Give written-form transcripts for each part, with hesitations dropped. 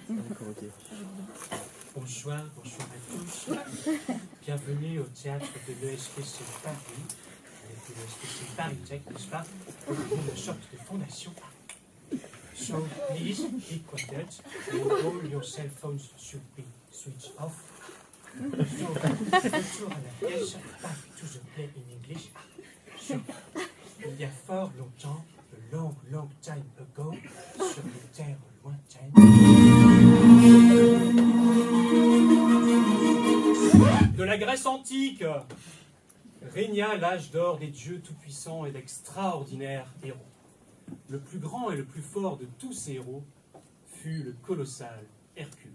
D'accord, ok. Bonjour à tous. Bienvenue au théâtre de l'ESPC Paris, avec l'ESPC Paris Tech, n'est-ce pas? Une sorte de fondation. So, please, be quiet, and all your cell phones should be switched off. So, retour à la pièce, back to the play in English. So, il y a fort longtemps, a long time ago, sur les terres lointaines, de la Grèce antique, régna l'âge d'or des dieux tout-puissants et d'extraordinaires héros. Le plus grand et le plus fort de tous ces héros fut le colossal Hercule.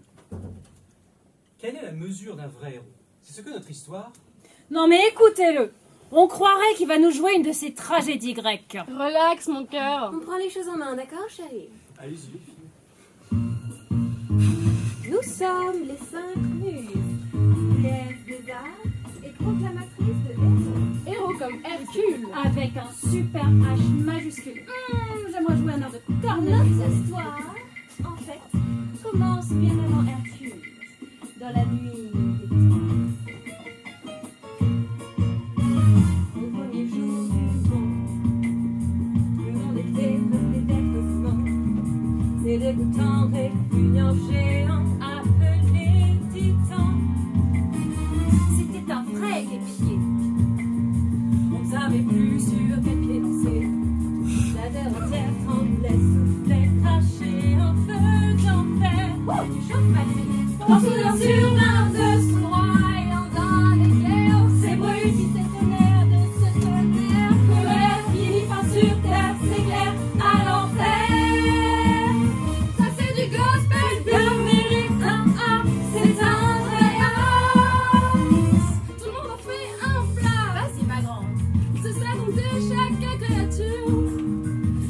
Quelle est la mesure d'un vrai héros? C'est ce que notre histoire... Non mais écoutez-le. On croirait qu'il va nous jouer une de ces tragédies grecques. Relax, mon cœur. On prend les choses en main, d'accord, chérie? Allez-y. Nous sommes les 5 muses, déesses des arts et proclamatrices de héros. Héros comme Hercule. Avec un super H majuscule. J'aimerais jouer un air de cornemuse. Notre histoire, en fait, commence bien avant Hercule, dans la nuit des temps. Au premier jour du monde était peuplé d'êtres vivants, ces dégoûtants répugnants géants appelés titans. C'était un vrai guépier. On ne savait plus sur quel pied lancer. La terre entière tremblait, soufflait, crachait en feu d'enfer. Du chauffe-pâté, en soudain survint de soudroyant dans les guerres. Ces bruits qui s'étonnèrent de ce tonnerre. Colère qui mit fin sur terre, s'éclaire à l'enfer. Ça c'est du gospel pur, mérite un A, c'est un vrai as. Tout le monde en fait un plat. Vas-y ma grande, c'est ça donc de chaque créature.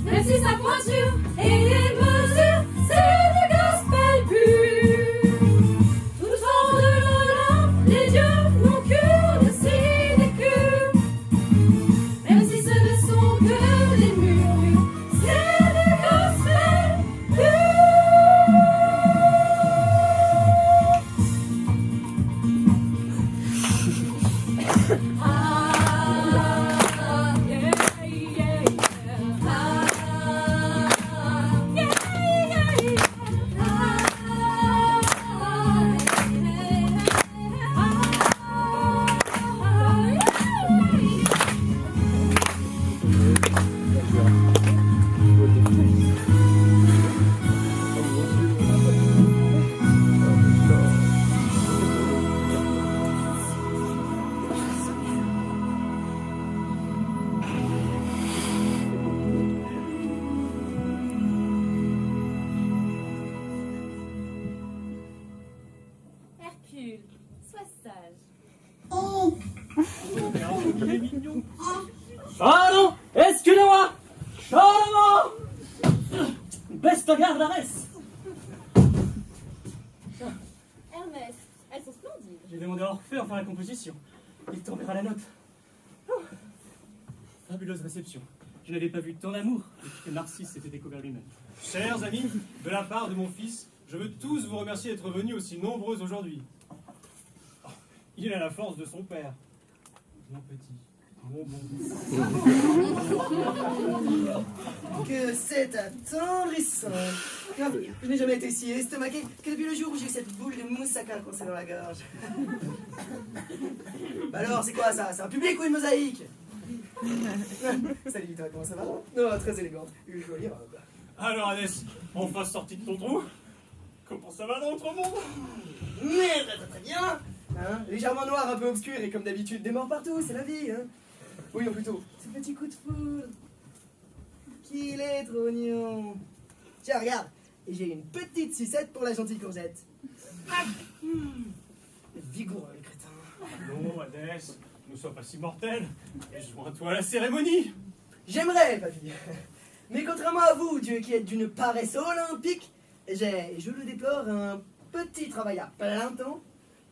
Même si sa pointure et les mesures, c'est du gospel pur. Tout au fond de l'au-delà, les dieux n'ont cure de sinécure. Même si ce ne sont que des murmures, c'est du gospel pur. Ah, yeah, yeah, yeah. Ah, yeah, yeah, yeah. Ah, Hercule, sois sage. Il est mignon. Pardon, excusez-moi. Charmant. Besta gardares. Ernest, elles sont splendides. J'ai demandé à Orphée en faire la composition. Il tombera la note. Oh. Fabuleuse réception. Je n'avais pas vu tant d'amour depuis que Narcisse s'était découvert lui-même. Chers amis, de la part de mon fils, je veux tous vous remercier d'être venus aussi nombreux aujourd'hui. Oh, il a la force de son père. Mon petit, mon bon. Que c'est attendrissant. Je n'ai jamais été si estomaqué que depuis le jour où j'ai eu cette boule de moussaka coincée dans la gorge. Bah alors, c'est quoi ça? C'est un public ou une mosaïque? Salut Victor, comment ça va? Non, très élégante. Une jolie robe. Alors Annès, enfin sorti de ton trou? Comment ça va dans notre monde? Mais très bien. Hein, légèrement noir, un peu obscur et comme d'habitude des morts partout, c'est la vie. Hein. Oui, ou plutôt, ce petit coup de foudre. Qu'il est trop mignon. Tiens, regarde. Et j'ai une petite sucette pour la gentille courgette. Ah, vigoureux, le crétin. Non, Annès, ne sois pas si mortel. Et joins-toi à la cérémonie. J'aimerais, papy. Mais contrairement à vous, Dieu qui êtes d'une paresse olympique, j'ai, je le déplore, un petit travail à plein temps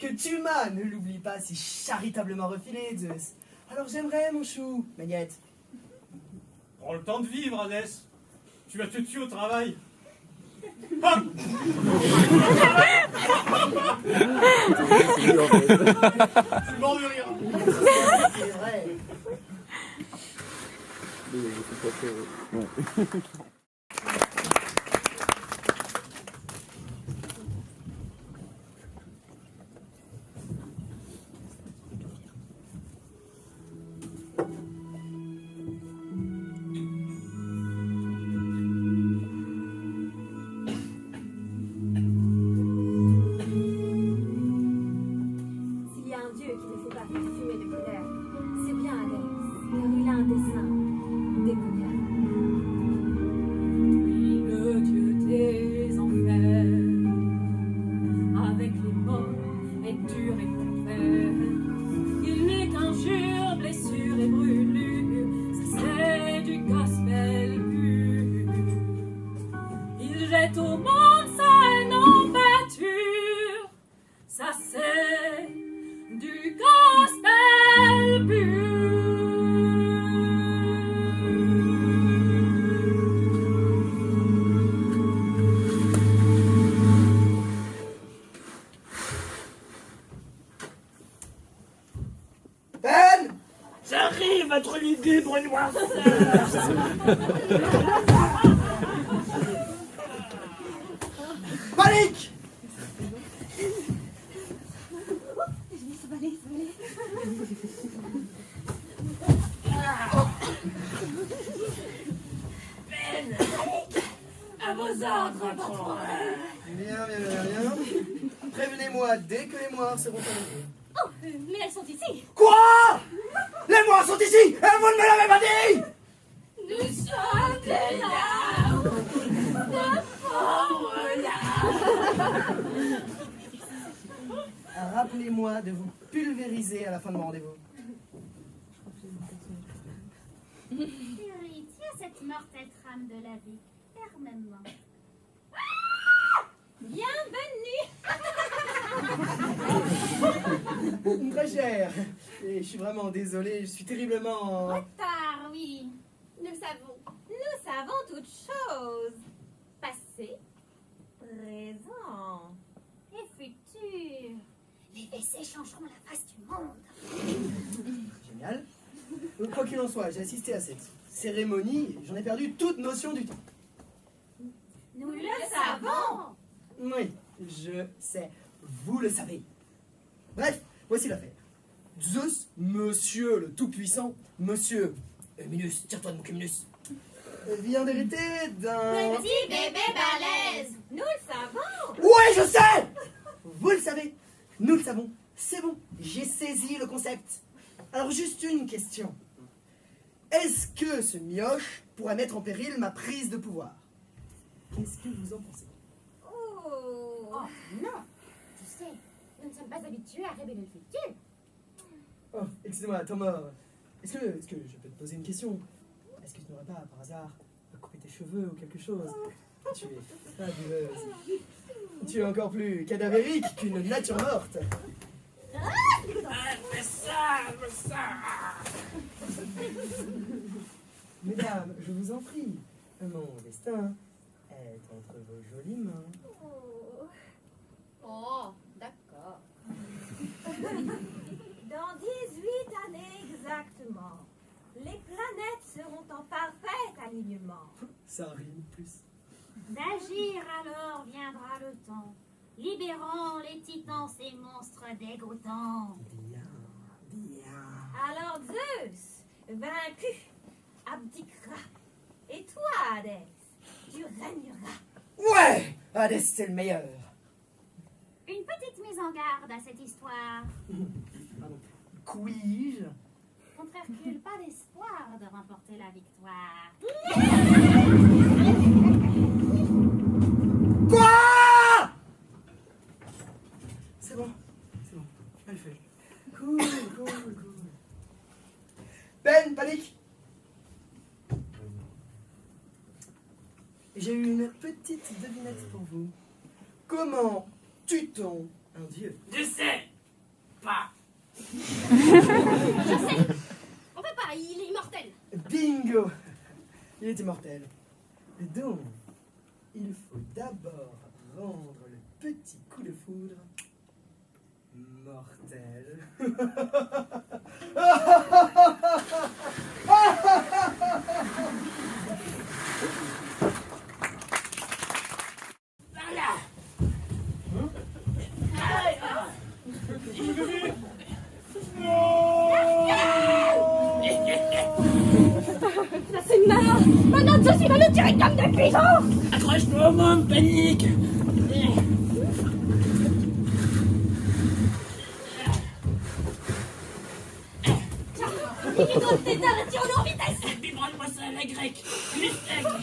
que tu m'as, ne l'oublie pas, si charitablement refilé, Zeus. Alors j'aimerais, mon chou, Magnette. Prends le temps de vivre, Annès. Tu vas te tuer au travail. C'est mort de rire. C'est vrai. S'il y a un dieu qui ne fait pas fumer de colère, c'est bien Hadès, car il a un dessein démoniaque. Oui, le dieu des enfers, avec les morts, est dur et contraire. Il n'est qu'injure, blessure et brûlure, ça c'est du gospel pur. Il jette au monde sa haine en pâture, ça c'est du gospel pur. Ben! J'arrive à trouver l'idée pour une noirceur. Panique! À vos ordres, patron. Bien. Prévenez-moi dès que les moires seront arrivées. Oh, mais elles sont ici. Quoi? Les moires sont ici et vous ne me l'avez pas dit! Nous sommes des larmes, de pauvres larmes. Rappelez-moi de vous pulvériser à la fin de mon rendez-vous. Chérie, tiens cette mortelle trame de la vie, fermement. Bienvenue. Très cher. Et je suis vraiment désolé, je suis terriblement... Retard, oui. Nous savons toutes choses. Passé, présent. Et futur. Les WC changeront la face du monde. Génial. Quoi qu'il en soit, j'ai assisté à cette cérémonie et j'en ai perdu toute notion du temps. Nous le savons. Oui, je sais. Vous le savez. Bref, voici l'affaire. Zeus, monsieur le Tout-Puissant, monsieur... Minus, tire-toi de mon cumulus. Vient d'hériter d'un... Petit bébé balèze. Nous le savons. Ouais, je sais! Vous le savez, nous le savons. C'est bon, j'ai saisi le concept. Alors juste une question. Est-ce que ce mioche pourrait mettre en péril ma prise de pouvoir? Qu'est-ce que vous en pensez? Oh. Oh non. Tu sais, nous ne sommes pas habitués à révéler le futur. Oh, excusez-moi, Thomas. Est-ce que je peux te poser une question? Est-ce que tu n'aurais pas, par hasard, coupé tes cheveux ou quelque chose? Tu es fabuleuse. Tu es encore plus cadavérique qu'une nature morte. Fais ça. Mesdames, je vous en prie, mon destin est entre vos jolies mains. Oh, d'accord. Dans 18 années exactement, les planètes seront en parfait alignement. Ça rime plus. D'agir alors viendra le temps, libérant les titans, ces monstres dégoûtants. Bien. Alors Zeus, vaincu, abdiquera. Et toi, Hadès, tu régneras. Ouais! Hadès, c'est le meilleur. Une petite mise en garde à cette histoire. Pardon. Puis-je? Contre Hercule, pas d'espoir de remporter la victoire. Quoi? C'est bon, elle fait. Cool. Ben, panique. J'ai une petite devinette pour vous. Comment tue-t-on un dieu? Je sais pas. On peut pas, il est immortel. Bingo! Il est immortel. Donc, il faut d'abord rendre le petit coup de foudre mortel. Ça c'est malin. Maintenant, je suis le tirer comme de cuisson. Accroche-toi au monde, panique! Il est dans le tétard, tirons-nous en vitesse. Bibranle-moi ça à la grecque! Mustang!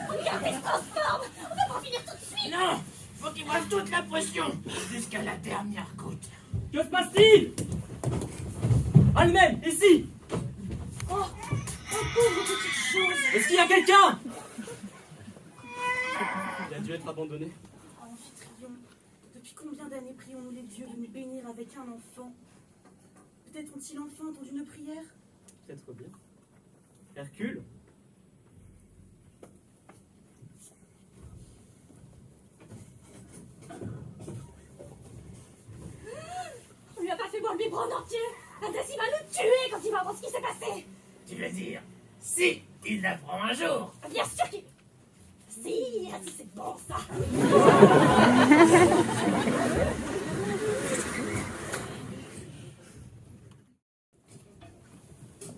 Regarde, il se transforme. On va pas en finir tout de suite. Non! Faut qu'il boive toute la potion! Jusqu'à la dernière goutte! Que se passe-t-il? Allemagne, ici! Oh, pauvre petite chose. Est-ce qu'il y a quelqu'un? Il a dû être abandonné. Amphitryon, depuis combien d'années prions-nous les dieux de nous bénir avec un enfant? Peut-être ont-ils enfin entendu nos prières? Peut-être bien. Hercule? On lui a pas fait boire le biberon en entier. Adès, il va nous tuer quand il va voir ce qui s'est passé. Tu veux dire, si il l'apprend un jour! Bien sûr qu'il... Si, c'est bon ça.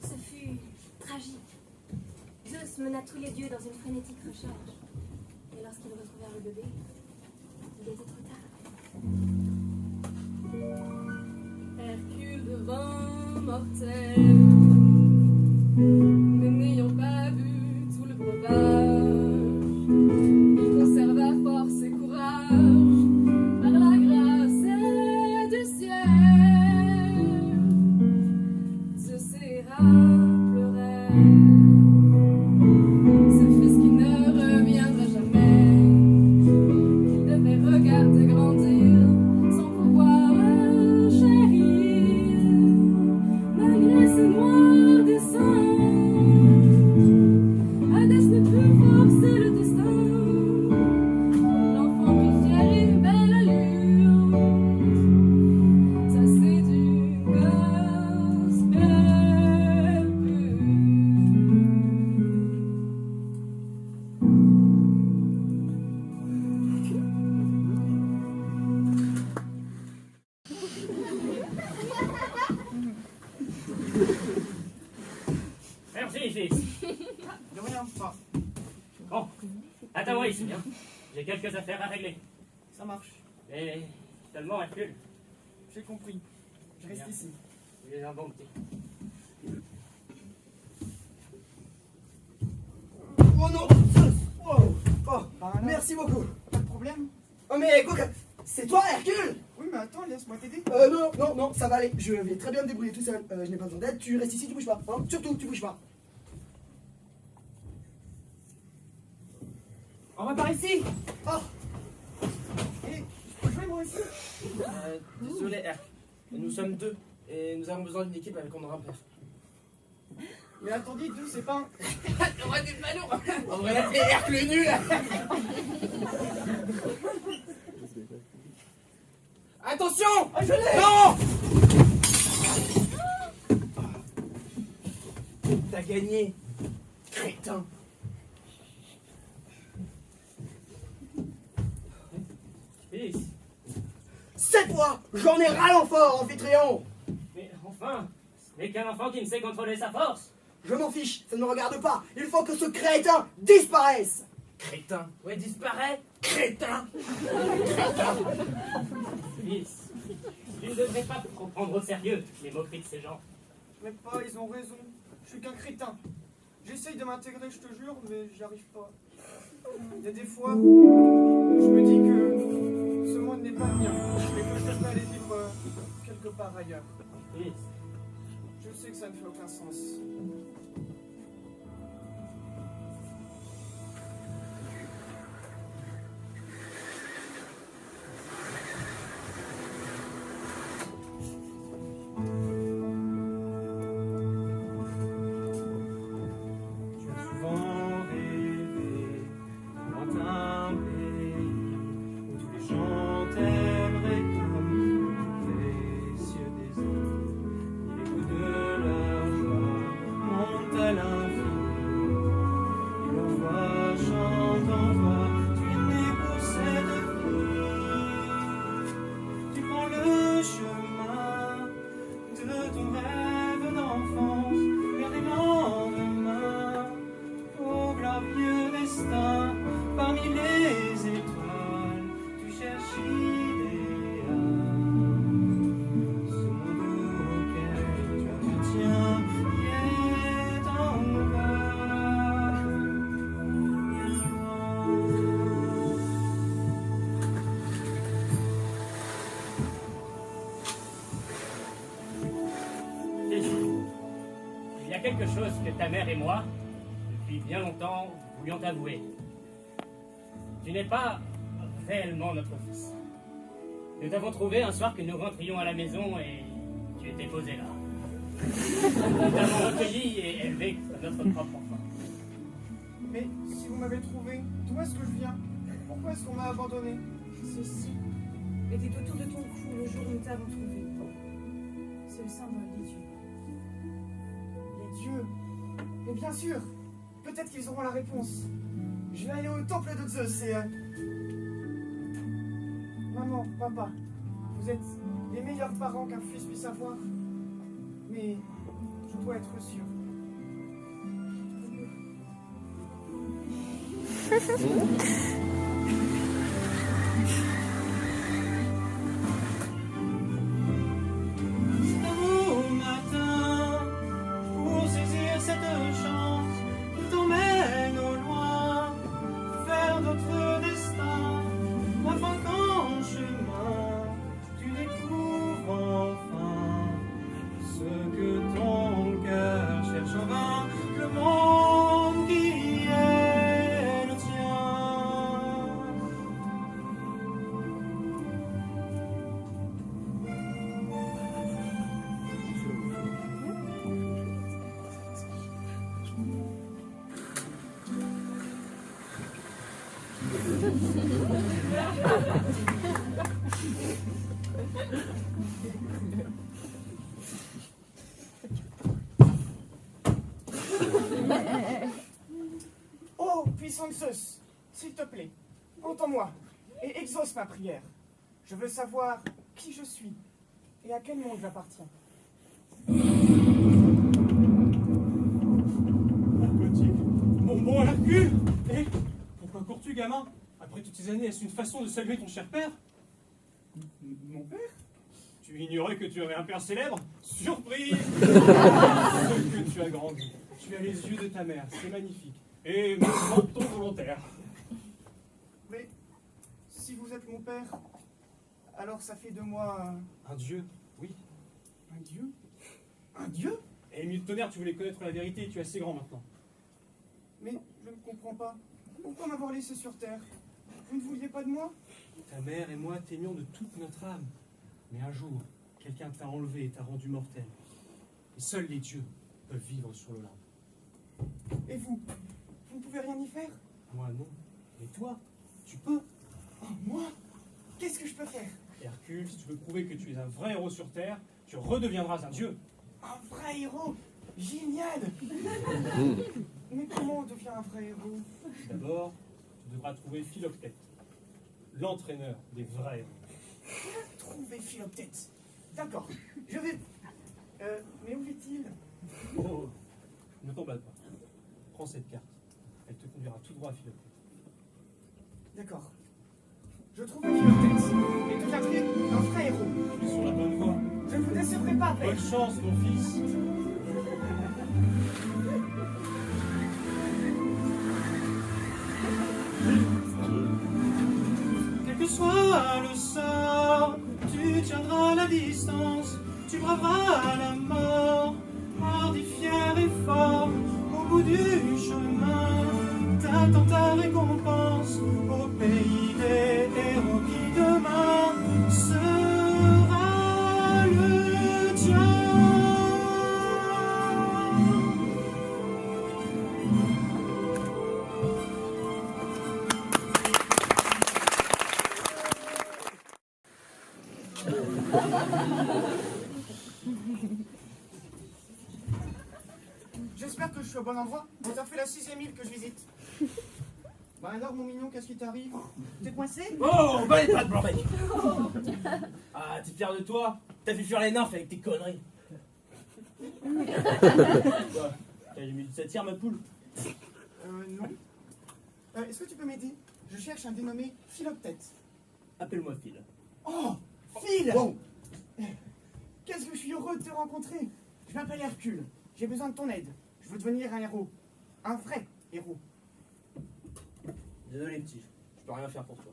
Ce fut tragique. Zeus mena tous les dieux dans une frénétique recherche. Et lorsqu'ils retrouvèrent le bébé, il était trop tard. Hercule devint mortel. Mais n'ayant pas vu tout le breuvage, il conserva force et courage par la grâce du ciel. Zeus erra, pleurait. Ce fils qui ne reviendra jamais, il devait regarder grandir sans pouvoir le chérir, malgré ses noirs dessins. Hadès ne put forcer le destin. L'enfant prit fière et belle allure. Ça c'est du gospel pur. Merci, fils! De rien, pas. Bon, attends-moi ici, hein. J'ai quelques affaires à régler. Ça marche. Mais seulement, Hercule, J'ai compris. Je reste Bien. ici. il est un bon petit. Oh non! Oh, oh, merci beaucoup. Pas de problème? Oh mais quoi que... C'est toi, Hercule? Oui, mais attends, laisse-moi t'aider. Non, ça va aller. Je vais très bien me débrouiller tout seul. Je n'ai pas besoin d'aide. Tu restes ici, tu bouges pas. Hein? Surtout, tu bouges pas. On va par ici. Oh! Et je peux jouer moi aussi? Désolé, Herc. Nous sommes deux. Et nous avons besoin d'une équipe avec qu'on aura peur. Mais attendez, deux, c'est pas un... On va des ballons. On va l'appeler Herc le nul. Attention! Ah, je l'ai! Non! T'as gagné, crétin. Fils! 7 fois! J'en ai ras l'enfort, Amphitryon! Mais enfin, ce n'est qu'un enfant qui ne sait contrôler sa force! Je m'en fiche, ça ne me regarde pas. Il faut que ce crétin disparaisse. Crétin! Ouais, disparaît! Crétin! Fils, tu ne devrais pas trop prendre au sérieux les moqueries de ces gens. Mais pas, ils ont raison. Je suis qu'un crétin. J'essaye de m'intégrer, je te jure, mais j'y arrive pas. Il y a des fois, je me dis que ce monde n'est pas le mien et que je devrais aller vivre quelque part ailleurs. Fils, Je sais que ça ne fait aucun sens. Tu as souvent rêvé d'un lointain quelque chose que ta mère et moi, depuis bien longtemps, voulions t'avouer. Tu n'es pas réellement notre fils. Nous t'avons trouvé un soir que nous rentrions à la maison et tu étais posé là. Nous t'avons recueilli et élevé comme notre propre enfant. Mais si vous m'avez trouvé, d'où est-ce que je viens? Pourquoi est-ce qu'on m'a abandonné? Ceci était autour de ton cou le jour où nous t'avons trouvé. C'est le symbole des dieux. Les dieux. Mais bien sûr, peut-être qu'ils auront la réponse. Je vais aller au temple de Zeus et... Maman, papa, vous êtes les meilleurs parents qu'un fils puisse avoir. Mais je dois être sûr. C'est un beau matin pour saisir cette chance qui t'emmène au loin, faire notre destin, afin qu'en chemin tu découvres enfin ce que ton cœur cherche en vain, le monde qui est le tien. Oh, puissant Zeus, s'il te plaît, entends-moi et exauce ma prière. Je veux savoir qui je suis et à quel monde j'appartiens. Narcotique, mon bon Hercule. Et pourquoi cours-tu, gamin? Après toutes ces années, est-ce une façon de saluer ton cher père? Mon père? Tu ignorais que tu avais un père célèbre? Surprise! Ce que tu as grandi. Tu as les yeux de ta mère, c'est magnifique. Et mon menton volontaire. Mais si vous êtes mon père, alors ça fait de moi Un dieu, oui. un dieu? Un dieu? Et mille tonnerre, tu voulais connaître la vérité et tu es assez grand maintenant. Mais je ne comprends pas. Pourquoi m'avoir laissé sur terre? Vous ne vouliez pas de moi? Ta mère et moi t'aimions de toute notre âme. Mais un jour, quelqu'un t'a enlevé et t'a rendu mortel. Et seuls les dieux peuvent vivre sur le limbe. Et vous? Vous ne pouvez rien y faire? Moi non. Mais toi, tu peux. Oh, moi? Qu'est-ce que je peux faire? Hercule, si tu veux prouver que tu es un vrai héros sur Terre, tu redeviendras un dieu. Un vrai héros? Génial! Mais comment on devient un vrai héros? D'abord, tu devras trouver Philoctète, l'entraîneur des vrais héros. Trouver Philoctète. D'accord, je vais... mais où est-il? Oh, ne t'emballe pas. Prends cette carte. Elle te conduira tout droit à Philoctète. D'accord. Je trouve Philoctète et deviendrai un vrai héros. Tu es sur la bonne voie. Je ne vous décevrai pas, père. Bonne chance, mon fils. Quel que soit le sort, tu tiendras la distance, tu braveras la mort, hardi, fier et fort, au bout du chemin, t'attends ta récompense, au pays des héros qui demain sera le tien. J'espère que je suis au bon endroit. Ça fait la 6e île que je visite. Bah alors, mon mignon, qu'est-ce qui t'arrive? T'es coincé? Oh, bah les pas de blanc-bec. Ah, t'es fier de toi? T'as fait fuir les nymphes avec tes conneries. Quoi? T'as mis du satire, ma poule? Non. Est-ce que tu peux m'aider? Je cherche un dénommé Philoctète. Appelle-moi Phil. Oh, Phil! Wow. Qu'est-ce que je suis heureux de te rencontrer. Je m'appelle Hercule. J'ai besoin de ton aide. Je veux devenir un héros. Un vrai héros. Désolé, petit. Je peux rien faire pour toi.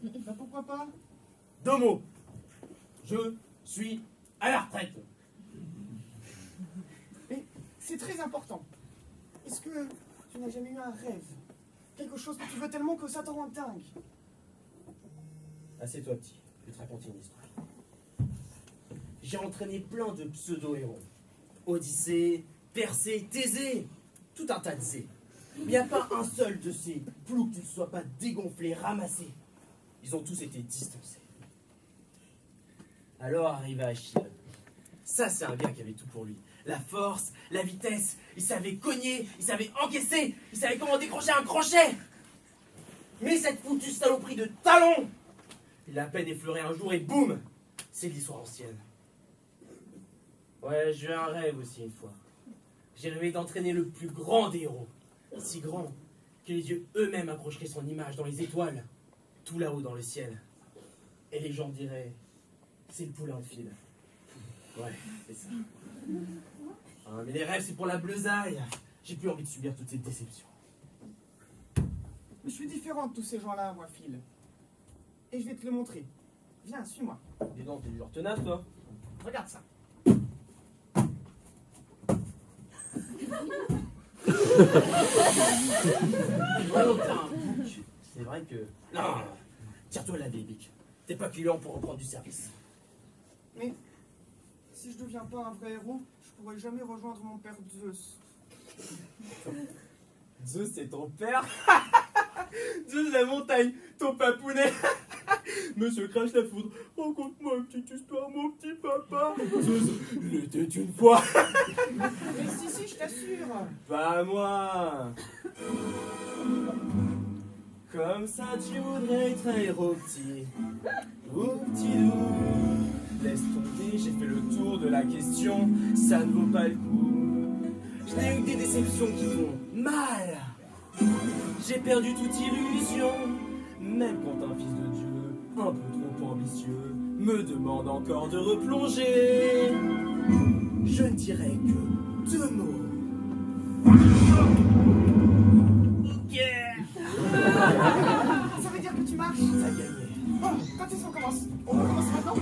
Bah pourquoi pas? Deux mots. Je suis à la retraite. Mais c'est très important. Est-ce que tu n'as jamais eu un rêve? Quelque chose que tu veux tellement que ça te rend dingue? Assieds-toi, petit. Je vais te raconter une histoire. J'ai entraîné plein de pseudo-héros. Odyssée, Persée, Thésée, tout un tas de zé. Il n'y a pas un seul de ces ploucs qui ne soit pas dégonflé, ramassé. Ils ont tous été distancés. Alors arriva Achille. Ça, c'est un gars qui avait tout pour lui. La force, la vitesse, il savait cogner, il savait encaisser, il savait comment décrocher un crochet. Mais cette foutue saloperie de talon, il a à peine effleuré un jour et boum, c'est de l'histoire ancienne. Ouais, j'ai eu un rêve aussi une fois. J'ai rêvé d'entraîner le plus grand des héros. Si grand que les dieux eux-mêmes accrocheraient son image dans les étoiles, tout là-haut dans le ciel. Et les gens diraient, c'est le poulain de fil. Ouais, c'est ça. Ah, mais les rêves, c'est pour la bleusaille. J'ai plus envie de subir toutes ces déceptions. Je suis différent de tous ces gens-là, moi, Phil. Et je vais te le montrer. Viens, suis-moi. Dis donc, t'es du genre tenace, toi. Regarde ça. Vraiment, t'as un bouc. C'est vrai que... Non, tire-toi la vieille bique. T'es pas client pour reprendre du service. Mais si je deviens pas un vrai héros, je pourrai jamais rejoindre mon père Zeus. Zeus, c'est ton père. Zeus, la montagne, ton papounet. Monsieur Crash la foudre, raconte-moi une petite histoire, mon petit papa. Zeus, il était une fois. Mais si, je t'assure. Pas moi. Comme ça, tu voudrais être un héros, petit. Oh, petit loup. Laisse tomber, j'ai fait le tour de la question, ça ne vaut pas le coup. Je n'ai eu que des déceptions qui font mal. J'ai perdu toute illusion. Même quand un fils de Dieu, un peu trop ambitieux, me demande encore de replonger, je ne dirai que 2 mots. Ok. Ça veut dire que tu marches? Ça a gagné. Bon, quand est-ce qu'on commence? On commence maintenant?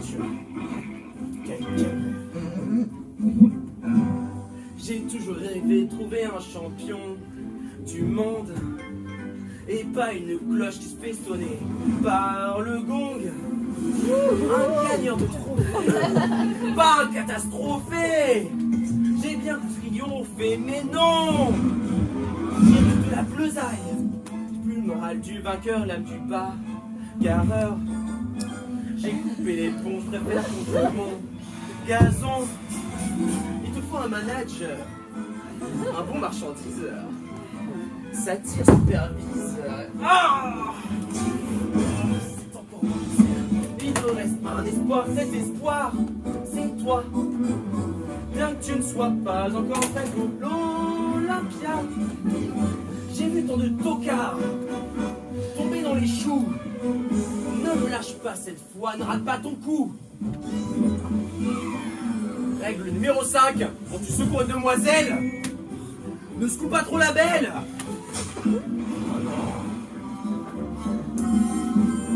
J'ai toujours rêvé de trouver un champion du monde et pas une cloche qui se fait sonner par le gong. Un gagnant de trophée, pas un catastrophé. J'ai bien triomphé, mais non. J'ai vu de la bleusaille, plus le moral du vainqueur, l'âme du bas. Car j'ai coupé les ponts, je préfère contre mon gazon. Il te faut un manager, un bon marchandiseur, satire superviseur. Ah, c'est encore mon misère. Il ne reste pas un espoir, cet espoir, c'est toi. Bien que tu ne sois pas encore prêt pour l'Olympia, j'ai vu tant de tocards tomber dans les choux. Ne me lâche pas cette fois, ne rate pas ton coup. Règle numéro 5, quand tu secours une demoiselle, ne secoue pas trop la belle.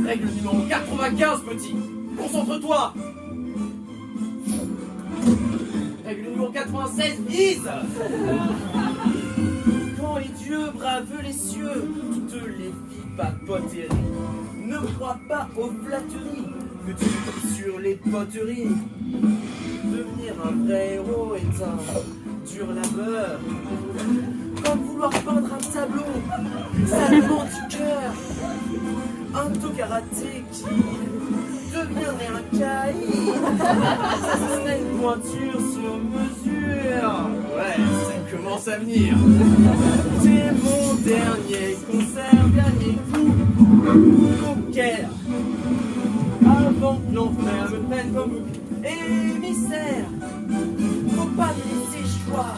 Règle numéro 95, petit, concentre-toi. Règle numéro 96, vise. Quand les dieux bravent les cieux, toutes les filles papoteries. Ne crois pas aux flatteries que tu trouves sur les poteries. Devenir un vrai héros est un dur labeur. Comme vouloir peindre un tableau, ça demande du cœur. Un to karaté qui deviendrait un caïd. Ça serait une pointure sur mesure. Ouais, ça commence à venir. C'est mon dernier concert, dernier coup. Auquel, avant que l'enfer me prenne comme émissaire, faut pas me laisser choix.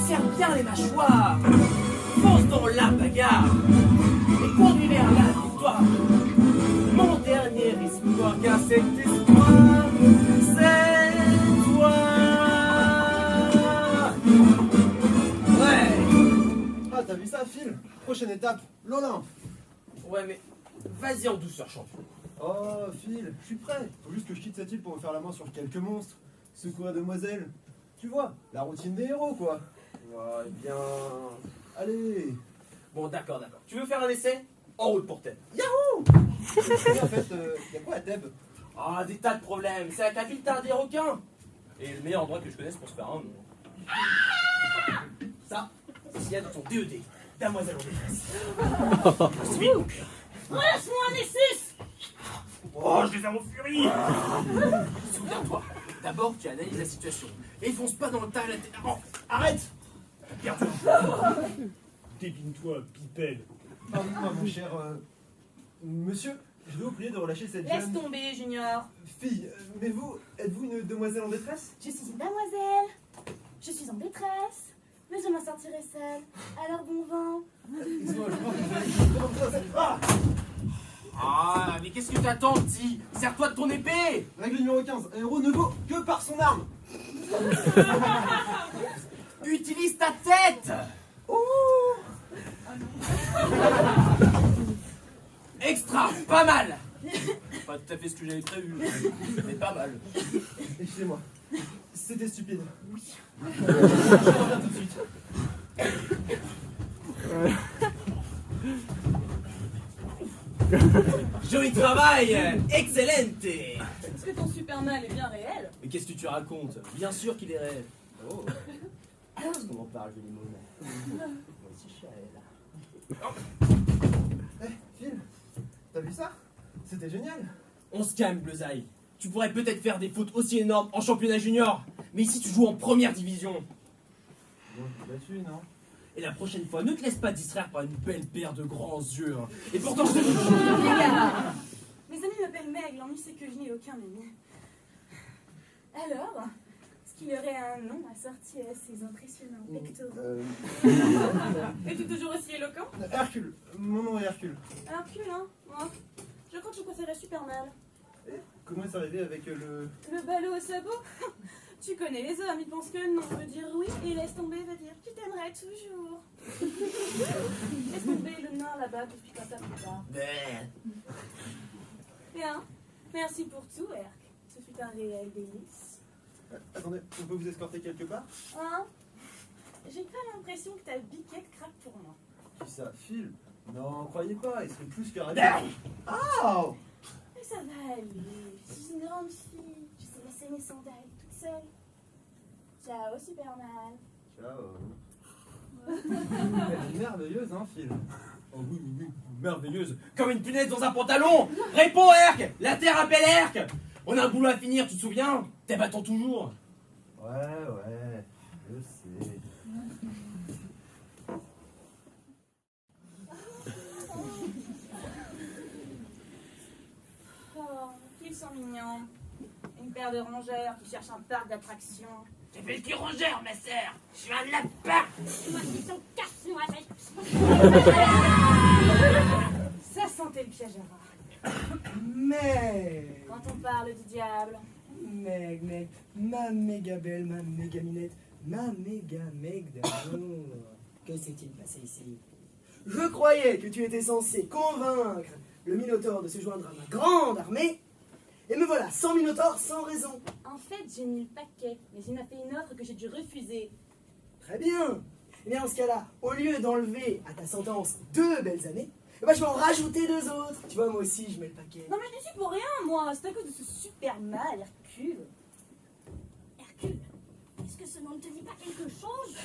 Serre bien les mâchoires, fonce dans la bagarre et conduis vers la victoire. Mon dernier espoir, car cet espoir, c'est toi. Ouais. Ah, t'as vu ça, Phil? Prochaine étape, l'Olympe. Ouais, mais vas-y en douceur, champion. Oh, Phil, je suis prêt. Faut juste que je quitte cette île pour me faire la main sur quelques monstres. Secourir demoiselle. Tu vois, la routine des héros, quoi. Ouais, bien. Allez. Bon, d'accord. Tu veux faire un essai? En route pour Thèbes. Yahoo! En fait, y a quoi à Thèbes? Ah, des tas de problèmes. C'est la capitale des requins. Et le meilleur endroit que je connaisse pour se faire un nom. Ça, c'est ce qu'il y a dans ton DED. Damoiselle en détresse. Relâche-moi, Nessus! Oh, je les ai en furie. Souviens-toi, d'abord tu analyses la situation. Et fonce pas dans le tas à la tête. Oh, arrête. Perdu. Dépine-toi, pipelle. Pardonnez-moi, mon cher... Monsieur, je vais vous prier de relâcher cette Laisse jeune... tomber, Junior. Fille, mais vous, êtes-vous une demoiselle en détresse? Je suis une demoiselle. Je suis en détresse. Mais je m'en sortirai seule. Alors bon vent. Excusez-moi, je pense que vous avez... Ah, mais qu'est-ce que t'attends, petit? Sers-toi de ton épée. Règle numéro 15, un héros ne vaut que par son arme. Utilise ta tête. Oh! Extra, pas mal. Pas tout à fait ce que j'avais prévu, mais pas mal. Excusez-moi, c'était stupide. Oui. Je reviens tout de suite. Joli travail, excellente. Est-ce que ton super mal est bien réel? Mais qu'est-ce que tu racontes? Bien sûr qu'il est réel. Oh. Comment parle joli moment. Moi aussi je suis réel. Phil, t'as vu ça? C'était génial. On se calme, Bleuzaï. Tu pourrais peut-être faire des fautes aussi énormes en championnat junior, mais ici tu joues en première division. Bon, je suis battu, non? Et la prochaine fois, ne te laisse pas distraire par une belle paire de grands yeux. Hein. Et pourtant, je te dis... Les gars, mes amis m'appellent Meg, l'ennui c'est que je n'ai aucun ami. Alors, est-ce qu'il y aurait un nom assorti à ces impressionnants pectoraux? Es-tu toujours aussi éloquent? Hercule, mon nom est Hercule. Hercule, hein? Moi, je crois que je préférais Superman. Comment est-ce arrivé avec le... Le ballot au sabot? Tu connais les hommes, ils pensent que non veut dire oui et laisse tomber veut dire tu t'aimerais toujours. Laisse tomber le nain là-bas, je suis comme ça plus tard. Bien, merci pour tout, Herc. Ce fut un réel délice. Attendez, on peut vous escorter quelque part? Hein? J'ai pas l'impression que ta biquette craque pour moi. Qui ça? Phil? Non, croyez pas, il serait plus que ravi. Oh! Mais ça va aller, je suis une grande fille. Je sais laisser mes sandales toute seule. Ciao, Superman. Ciao. Elle est merveilleuse, hein, Phil? Oh oui, merveilleuse. Comme une punaise dans un pantalon. Réponds, Herc. La terre appelle Herc. On a un boulot à finir, tu te souviens? T'es battant toujours. Ouais, je sais. Oh, qu'ils sont mignons. Une paire de rongeurs qui cherchent un parc d'attractions. T'es petit rongeur, ma sœur. Je suis un lapin. Moi, ils sont casse-moi avec. Ça sentait le piège à rat. Mais... Quand on parle du diable. Meg, ma méga belle, ma méga minette, ma méga Meg d'amour. Que s'est-il passé ici? Je croyais que tu étais censé convaincre le Minotaure de se joindre à ma grande armée, et me voilà sans Minotaure, sans raison. En fait, j'ai mis le paquet, mais il m'a fait une offre que j'ai dû refuser. Très bien. Eh bien, en ce cas-là, au lieu d'enlever à ta sentence 2 belles années, eh ben, je vais en rajouter 2 autres. Tu vois, moi aussi, je mets le paquet. Non mais je dis pour rien, moi. C'est à cause de ce super mal, Hercule. Hercule, est-ce que ce nom ne te dit pas quelque chose?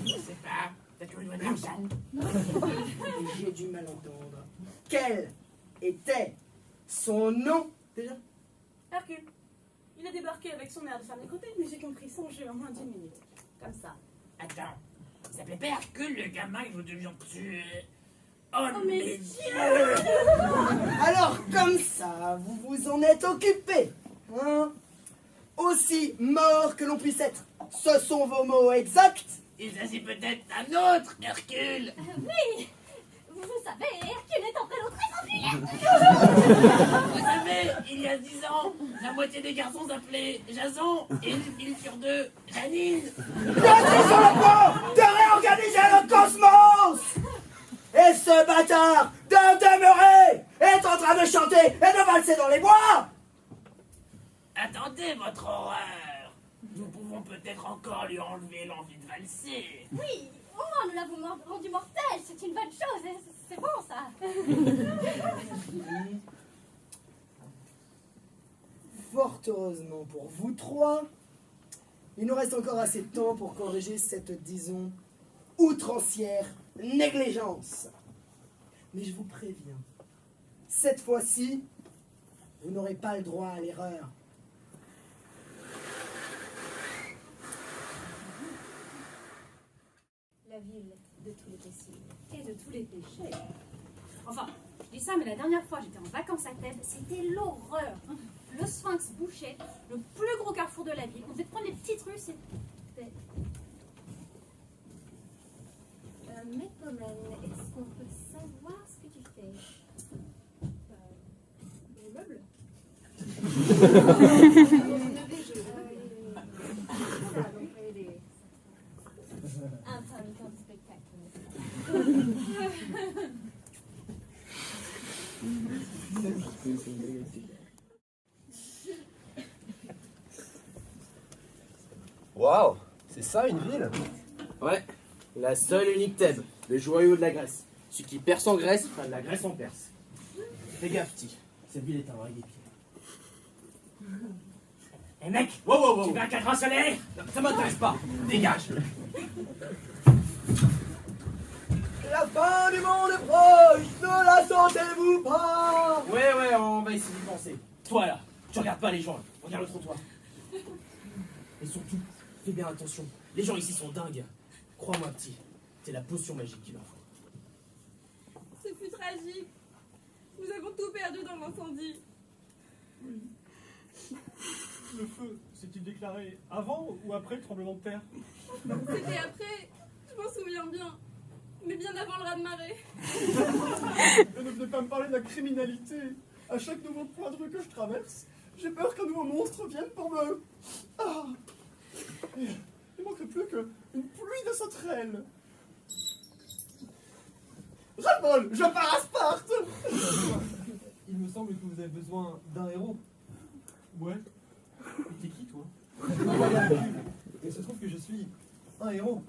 Je sais pas. Peut-être qu'on lui doit de l'argent. J'ai du mal à entendre. Quel était son nom, déjà? Hercule. Il a débarqué avec son air de faire des côtés, mais j'ai compris son jeu en moins d'1 minute. Comme ça. Attends, il s'appelait pas Hercule, le gamin que vous devions tuer. Oh, mais Dieu! Alors, comme ça, vous vous en êtes occupé, hein? Aussi mort que l'on puisse être. Ce sont vos mots exacts? Il s'agit peut-être d'un autre Hercule. Oui, vous savez, Hercule est entré l'autre très populaire. Vous savez, il y a 10 ans, la moitié des garçons s'appelaient Jason et une fille sur 2, Janine. Merci sur le point de réorganiser le cosmos! Et ce bâtard de demeurer est en train de chanter et de valser dans les bois! Attendez votre horreur. nous pouvons peut-être encore lui enlever l'envie de valser. Oui, au moins nous l'avons rendu mortel, c'est une bonne chose, c'est bon ça. Fort heureusement pour vous trois, il nous reste encore assez de temps pour corriger cette, disons, outrancière négligence. Mais je vous préviens, cette fois-ci, vous n'aurez pas le droit à l'erreur. La ville de tous les possibles et de tous les péchés. Enfin, je dis ça, mais la dernière fois j'étais en vacances à Thèbes, c'était l'horreur. Le Sphinx bouchait, le plus gros carrefour de la ville. On devait prendre les petites rues, c'était... Mécomène, est-ce qu'on peut savoir ce que tu fais? Les meubles. Un spectacle. Waouh, c'est ça une ville? Ouais, la seule et unique Thèbes, le joyau de la Grèce. Celui qui perce en Grèce, fera de la Grèce en Perse. Fais gaffe, petit, cette ville est un vrai des pieds. Eh mec, Wow. tu veux un cadran solaire? Ça m'intéresse pas, dégage. La fin du monde est proche, ne la sentez-vous pas? Ouais, on va essayer d'y penser. Toi là, tu regardes pas les gens, là. Regarde le trottoir. Et surtout, fais bien attention, les gens ici sont dingues. Crois-moi petit, c'est la potion magique qu'il leur faut. Ce fut tragique. Nous avons tout perdu dans l'incendie. Le feu s'est-il déclaré avant ou après le tremblement de terre? C'était après, je m'en souviens bien. Mais bien avant le raz-de-marée. Et ne venez pas me parler de la criminalité. À chaque nouveau point de rue que je traverse, j'ai peur qu'un nouveau monstre vienne pour me... Ah! Il manquerait plus qu'une pluie de sauterelles. Ras-le-bol, je pars à Sparte! Il me semble que vous avez besoin d'un héros. Ouais. Et t'es qui, toi? Il se trouve que je suis un héros.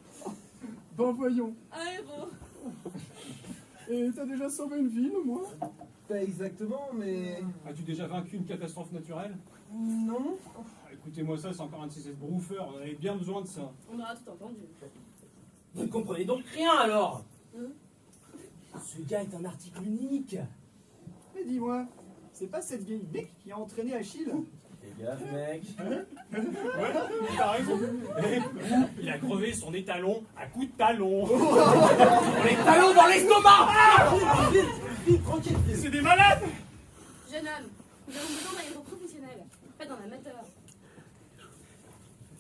Ben voyons. Un héros. Et t'as déjà sauvé une ville, au moins? Pas exactement, mais... As-tu déjà vaincu une catastrophe naturelle? Non. Écoutez-moi ça, c'est encore un de ces brouffeurs, on avait bien besoin de ça. On aura tout entendu. Vous ne comprenez donc rien alors? Ce gars est un article unique. Mais dis-moi, c'est pas cette vieille bique qui a entraîné Achille? Fais gaffe, mec. Ouais, t'as raison. Il a crevé son étalon à coups de talon. Les talons dans l'estomac! Vite, tranquille. C'est des malades! Jeune homme, nous avons besoin d'un héros professionnel, pas d'un amateur.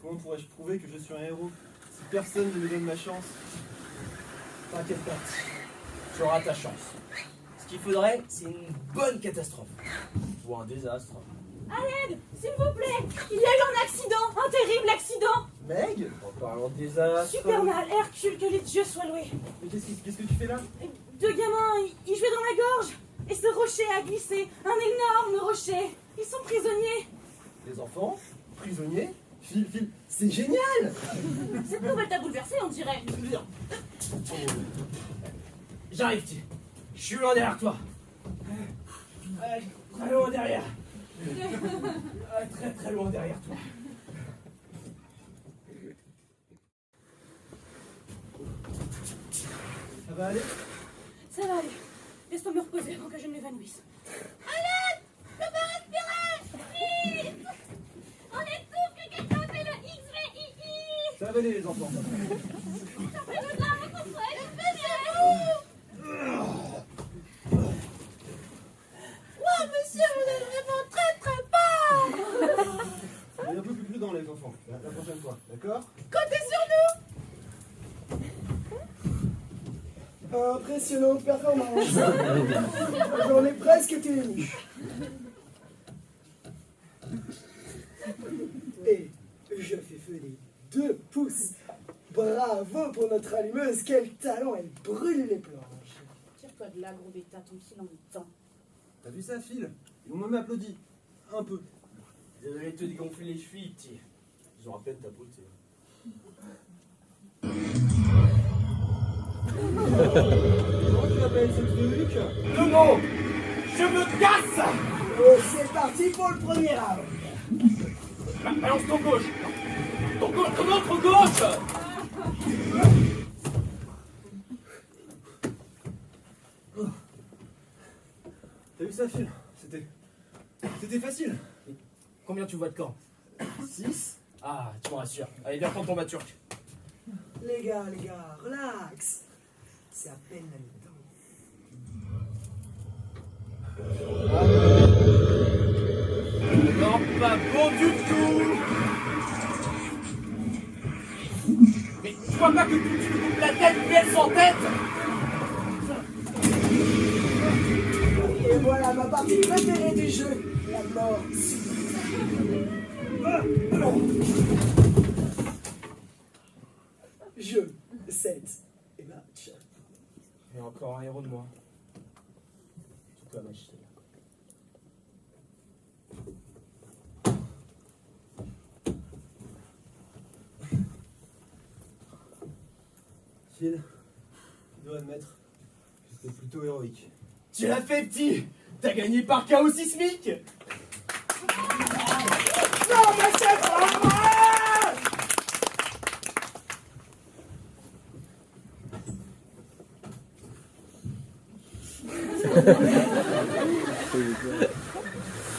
Comment pourrais-je prouver que je suis un héros si personne ne me donne ma chance? T'inquiète pas, tu auras ta chance. Ce qu'il faudrait, c'est une bonne catastrophe. Ou un désastre. À l'aide, s'il vous plaît. Il y a eu un accident, un terrible accident. Meg? En parlant de désastre... Supernal, Hercule, que les dieux soient loués. Mais qu'est-ce que tu fais là? Deux gamins, ils jouaient dans la gorge. Et ce rocher a glissé, un énorme rocher. Ils sont prisonniers. Les enfants? Prisonniers? Phil, c'est génial! Cette nouvelle t'a bouleversé, on dirait. J'arrive, petit. Je suis loin derrière toi. Très loin derrière. Très très loin derrière toi. Ça va aller? Ça va aller. Laisse-moi me reposer avant que je ne m'évanouisse. Allez, je peux respirer. Vite. On étouffe, que quelqu'un fait le XVII. Ça va aller les enfants. Sortez-nous de là, vous comprenez, je vais bien. Oh, monsieur, vous êtes vraiment très fort. Soyez un peu plus prudents les enfants, la prochaine fois, d'accord? Comptez sur nous. Impressionnante performance. J'en ai presque été ému. Et je fais feu des 2 pouces. Bravo pour notre allumeuse. Quel talent, elle brûle les planches. Tire-toi de là, gros bêta, ton pied dans le temps. T'as vu ça, Phil? Ils m'ont même applaudi. Un peu. Désolé de te dégonfler les chevilles, petit. Ils ont à peine ta beauté. Comment tu appelles ce truc? Le mot! Je me casse! Oh, c'est parti pour le premier round. Balance ton gauche! Ton autre gauche! T'as vu ça, Phil? C'était facile. Combien tu vois de camp? 6. Ah, tu me rassures. Allez, viens prendre ton bas turc. Les gars, relax. C'est à peine la mi-temps. Non, pas bon du tout! Mais tu vois pas que tu me coupes la tête, pièce en tête? Et voilà ma partie préférée du jeu, la mort. Jeu, 7 et match. Et encore un héros de moi. Tout comme acheté. Phil, tu dois admettre que c'était plutôt héroïque. Tu l'as fait, petit! T'as gagné par chaos sismique! Non, mais c'est pas vrai!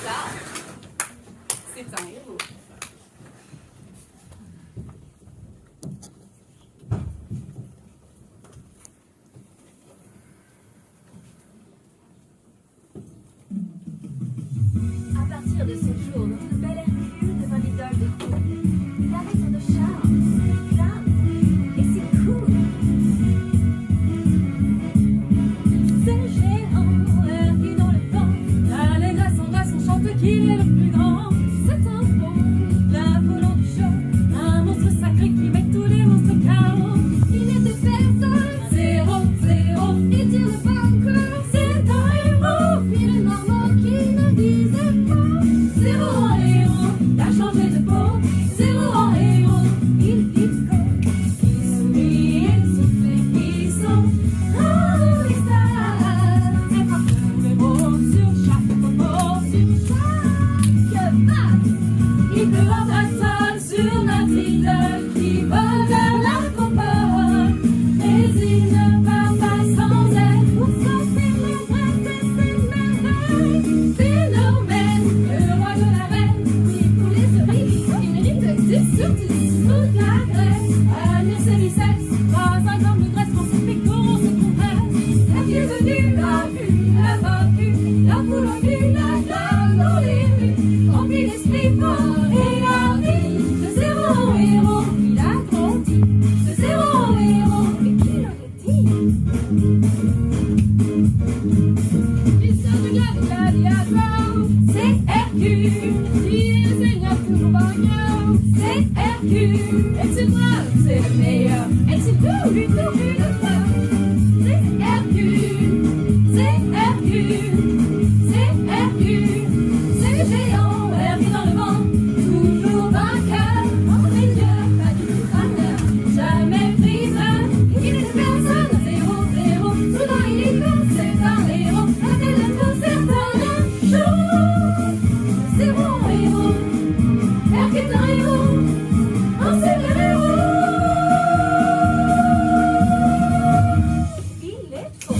Ça, c'est un héros. À partir de ce jour, notre bel Hercule devint l'idole de foule. Il avait tant de charme, de flamme, et c'est cool. C'est le géant, Hercule dans le temps. L'allégresse en grâce, on chante qu'il est le plus grand. C'est un bon, L'Apollon du show, un monstre sacré qui met tous les monstres KO. il n'était personne. Zéro, zéro, Il tire le bunker. c'est un héros. Puis le marmot qui ne disait pas. Zéro en héros, t'as changé de peau. Zéro en héros, Il pique. il sourit, il souffle, ils sont Rolling Star. c'est pas tous les mots sur chaque photo, sur Que batte. il peut avoir seul sur notre idole qui vole vers la couronne. Mais il ne part pas sans elle pour sortir les restes de ses merveilles. Philomène, le roi de la reine, Oui, pour les cerises, une ligne de 10 sur 10. toute la Grèce, Agnès et Lycée, pas un gramme de graisse quand c'est qu'on se compresse. La vie est venue, la vue, la vaincu, la foule en vue, la flamme dans les rues. Rempli d'esprit fort et hardi. De zéro en héros, il a grandi. De zéro en héros, mais qui l'aurait dit? L'histoire du gladiateur, C'est Hercule, qui est le seigneur toujours vainqueur. c'est Hercule. Est-il brave? C'est le meilleur. Est-il beau, plutôt que le peur? C'est Hercule, c'est Hercule, c'est Hercule. C'est le géant, Hercule dans le vent, toujours vainqueur. en milieu, pas du tout crâneur. Jamais briseur. Il n'était personne, Zéro, zéro, soudain il est con, c'est un héros. la tête de certains chaud. Zéro en héros, Hercule est un héros, un super héros. Il est faux.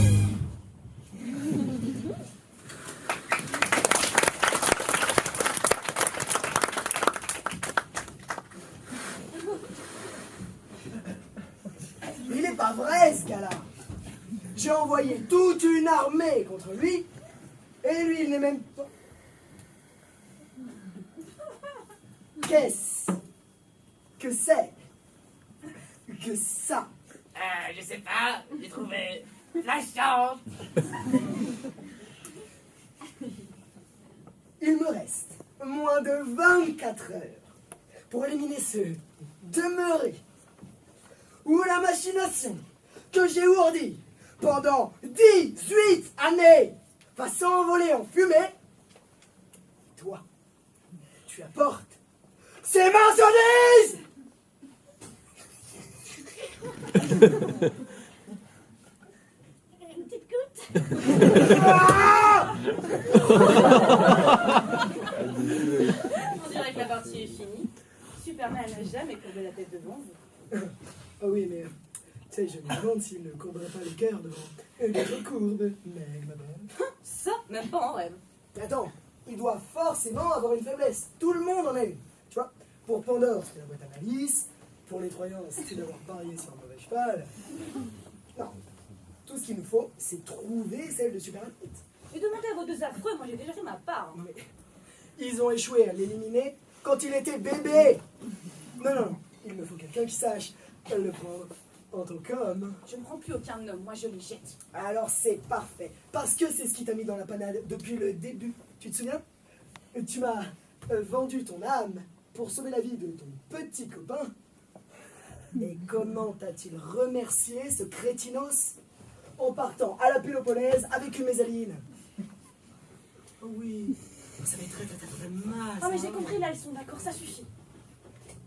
Il est pas vrai ce gars-là. J'ai envoyé toute une armée contre lui, et lui il n'est même pas. Qu'est-ce que c'est que ça? Je sais pas, j'ai trouvé la chance. Il me reste moins de 24 heures pour éliminer ceux demeurés où la machination que j'ai ourdie pendant 18 années va s'envoler en fumée. Toi, tu apportes C'est marchandise! Une petite goutte. On dirait que la partie est finie. Superman n'a jamais courbé la tête devant vous. Ah oui, mais tu sais, je me demande s'il ne courberait pas le cœur devant notre courbe, Meg, ma belle. Ça, même pas en rêve. Mais attends, il doit forcément avoir une faiblesse. Tout le monde en a une. Tu vois, pour Pandore, c'était la boîte à malice. Pour les Troyens, c'était d'avoir parié sur un mauvais cheval. Non, tout ce qu'il nous faut, c'est trouver celle de Superman. Et demandez à vos deux affreux, moi j'ai déjà fait ma part. Non, mais ils ont échoué à l'éliminer quand il était bébé. Non, non, il me faut quelqu'un qui sache le prendre en tant qu'homme. Je ne prends plus aucun homme, moi je les jette. Alors c'est parfait, parce que c'est ce qui t'a mis dans la panade depuis le début. Tu te souviens? Tu m'as vendu ton âme pour sauver la vie de ton petit copain. Et comment t'as-t-il remercié ce crétinos? En partant à la Péloponnèse avec une mésaline. Oh oui, ça fait très mal. Oh mais j'ai compris la leçon, d'accord, ça suffit.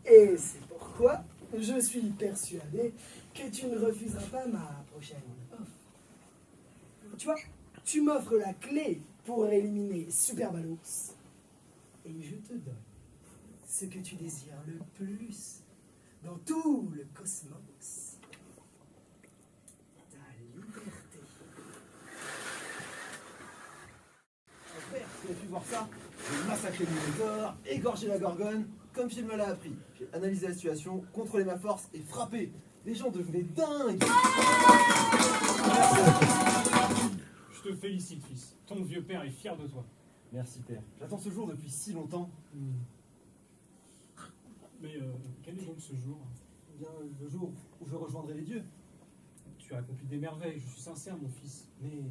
Et c'est pourquoi je suis persuadé que tu ne refuseras pas ma prochaine offre. Tu vois, tu m'offres la clé pour éliminer Superballos. Et je te donne ce que tu désires le plus dans tout le cosmos. Ta liberté. Mon père, tu as pu voir ça? J'ai massacré le Minotaure, égorgé la Gorgone, comme Phil me l'a appris. J'ai analysé la situation, contrôlé ma force et frappé. Les gens devenaient dingues. Je te félicite, fils. Ton vieux père est fier de toi. Merci père. J'attends ce jour depuis si longtemps. Mais quel est donc ce jour? Eh bien, le jour où je rejoindrai les dieux. Tu as accompli des merveilles, je suis sincère, mon fils. Mais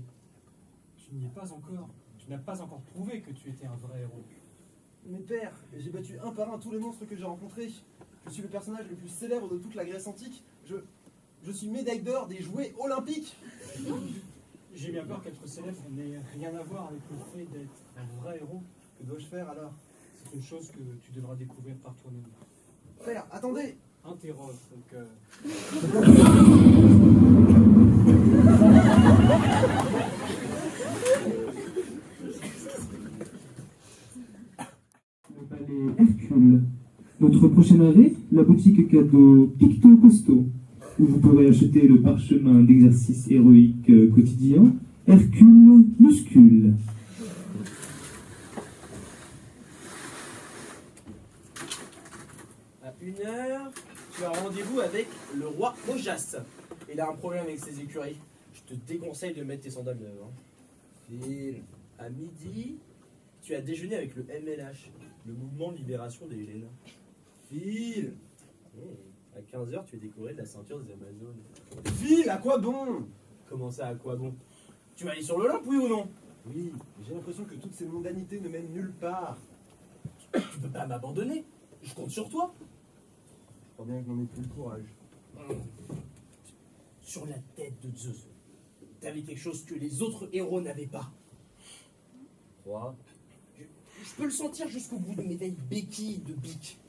tu n'y es pas encore. Tu n'as pas encore prouvé que tu étais un vrai héros. Mais père, j'ai battu un par un tous les monstres que j'ai rencontrés. Je suis le personnage le plus célèbre de toute la Grèce antique. Je suis médaille d'or des jouets olympiques. J'ai bien peur qu'être célèbre n'ait rien à voir avec le fait d'être un vrai héros. Que dois-je faire alors? C'est une chose que tu devras découvrir par toi-même. Père, attendez! Interroge ton cœur. Le palais Hercule. Notre prochain arrêt, la boutique cadeau Picto Costo, où vous pourrez acheter le parchemin d'exercice héroïque quotidien Hercule Muscule. À 1h, tu as rendez-vous avec le roi Ojas. Il a un problème avec ses écuries. Je te déconseille de mettre tes sandales neuves. Phil, à midi, tu as déjeuné avec le MLH, le mouvement de libération des Hellènes. Phil, à 15h, tu es décoré de la ceinture des Amazones. Phil, à quoi bon? Comment ça, à quoi bon? Tu vas aller sur l'Olympe, oui ou non? Oui, j'ai l'impression que toutes ces mondanités ne mènent nulle part. Tu peux pas m'abandonner. Je compte sur toi. Je crois bien que je n'en ai plus le courage. Sur la tête de Zeus, t'avais quelque chose que les autres héros n'avaient pas. Quoi? Je peux le sentir jusqu'au bout de mes vieilles béquilles de bique.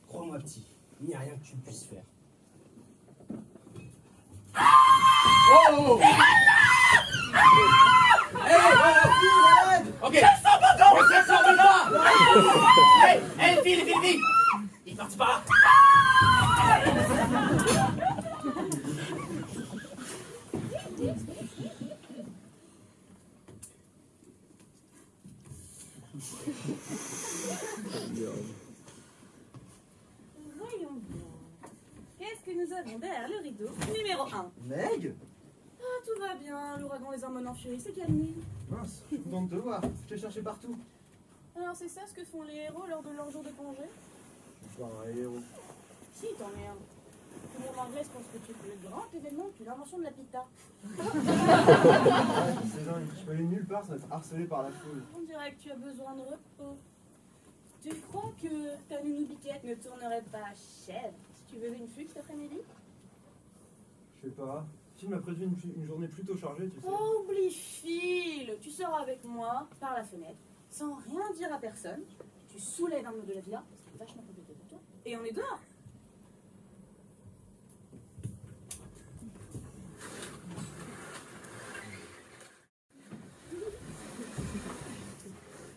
Crois-moi, petit, il n'y a rien que tu puisses faire. Oh! Ok! Je sors maintenant! Je sors maintenant! Hey, file! Il est parti par là! Voyons voir. Qu'est-ce que nous avons derrière le rideau? Numéro 1. Meg? Ah, tout va bien. L'ouragan les hormones en furie s'est calmé. Mince, je suis content de te voir. Je t'ai cherché partout. Alors, c'est ça ce que font les héros lors de leur jour de congé? Je suis pas un héros. Si, t'emmerdes. Tout le monde en Grèce pense que tu es le grand événement depuis l'invention de la pita. C'est dingue. Je peux aller nulle part sans être harcelé par la foule. On dirait que tu as besoin de repos. Tu crois que ta nounou biquette ne tournerait pas chèvre si tu faisais une fugue cet après-midi? Je sais pas. Phil m'a prévu une journée plutôt chargée, tu sais. Oh, oublie Phil. Tu sors avec moi par la fenêtre, sans rien dire à personne. tu soulèves un mot de la villa, ce qui est vachement compliqué pour toi, et on est dehors.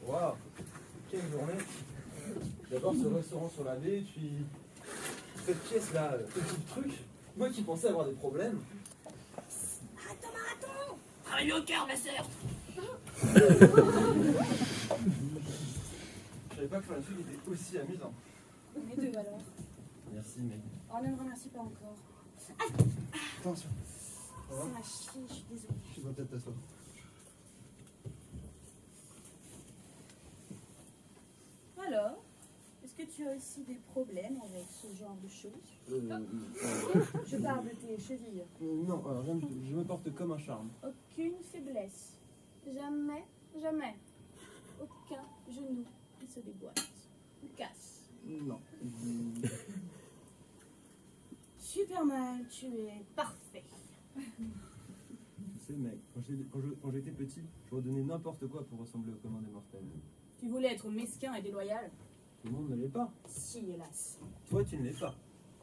Waouh, quelle journée. D'abord ce restaurant sur la baie, puis cette pièce-là, petit truc. Moi qui pensais avoir des problèmes. Marathon. Travaille au cœur, ma sœur. Je savais pas que faire une fille était aussi amusant. On est deux alors. Merci, mec. Oh, ne me remercie pas encore. Attention. Ça m'a chié, je suis désolée. Tu dois peut-être t'asseoir. Alors, est-ce que tu as aussi des problèmes avec ce genre de choses? Je parle de tes chevilles. Non, alors je me porte comme un charme. Aucune faiblesse. Jamais, jamais. Aucun genou qui se déboîte ou casse. Non. Superman, tu es parfait. Tu sais, mec, quand j'étais petit, je redonnais n'importe quoi pour ressembler au commun des mortels. Tu voulais être mesquin et déloyal? Tout le monde ne l'est pas. Si, hélas. Toi, tu ne l'es pas.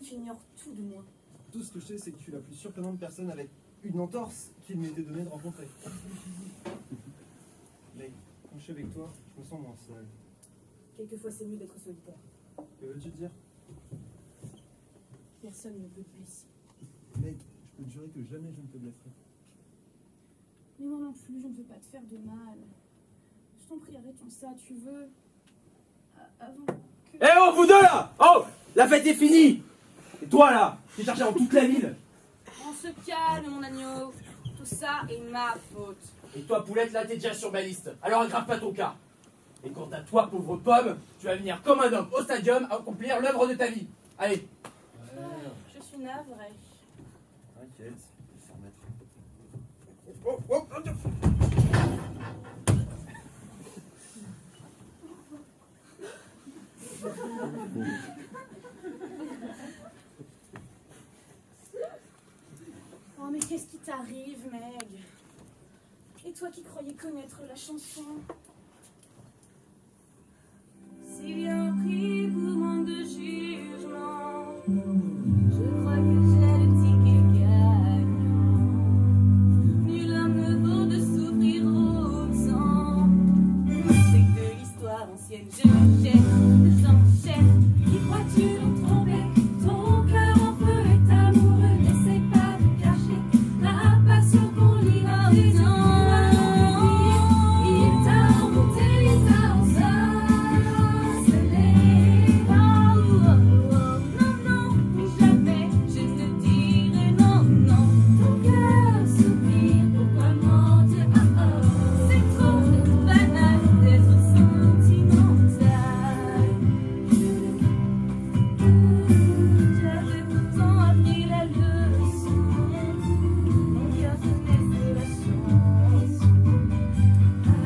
Tu ignores tout de moi. Tout ce que je sais, c'est que tu es la plus surprenante personne avec une entorse qu'il m'était donné de rencontrer. Mais quand je suis avec toi, je me sens moins seul. Quelquefois, c'est mieux d'être solitaire. Que veux-tu dire? Personne ne peut te blesser. Mec, je peux te jurer que jamais je ne te blesserai. Mais moi non plus, je ne veux pas te faire de mal. Je t'en prie, arrêtons ça, tu veux... Avant que... Eh oh, vous deux là! Oh! La fête est finie! Et toi là, qui cherchais dans toute la ville? On se calme, mon agneau. Tout ça est ma faute. Et toi, Poulette, là, t'es déjà sur ma liste. Alors aggrave pas ton cas. Et quant à toi, pauvre pomme, tu vas venir comme un homme au stadium accomplir l'œuvre de ta vie. Allez. Je suis navrée. T'inquiète, je vais s'en remettre. Oh, mais qu'est-ce qui t'arrive, Meg? Et toi qui croyais connaître la chanson? Si bien pris pour manque de jugement, je crois que j'ai le ticket gagnant. Nul homme ne vaut de souffrir autant. C'est de l'histoire ancienne, je jette, j'enchaîne. Qui crois-tu nous tromper? Ton cœur en feu est amoureux, n'essaie pas de cacher la passion qu'on lit dans les ans. Il t'a emporté, il t'a ensorcelé. Non, non, jamais je ne dirai non, non. Ton cœur soupire, pourquoi mentir? C'est trop banal d'être sentimental. J'avais pourtant appris la leçon. Mon cœur connaissait la chance.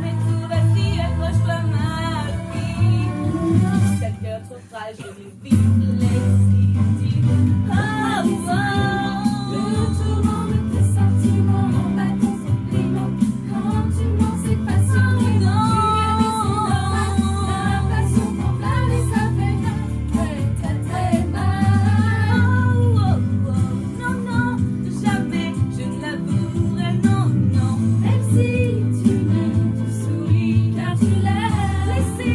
Mais tout va-t-il, accroche-toi ma fille. Quel cœur trop fragile, vive l'excité. Oh, oh. Le tourment de tes sentiments en battant son plément. Quand tu m'en sais passionné, tu es raison normal. La passion t'enflamme et ça fait très très très mal. Oh, oh, oh. Non, non, jamais je ne l'avouerai, non, non. Même si tu m'aimes, tu souris car tu l'as laissé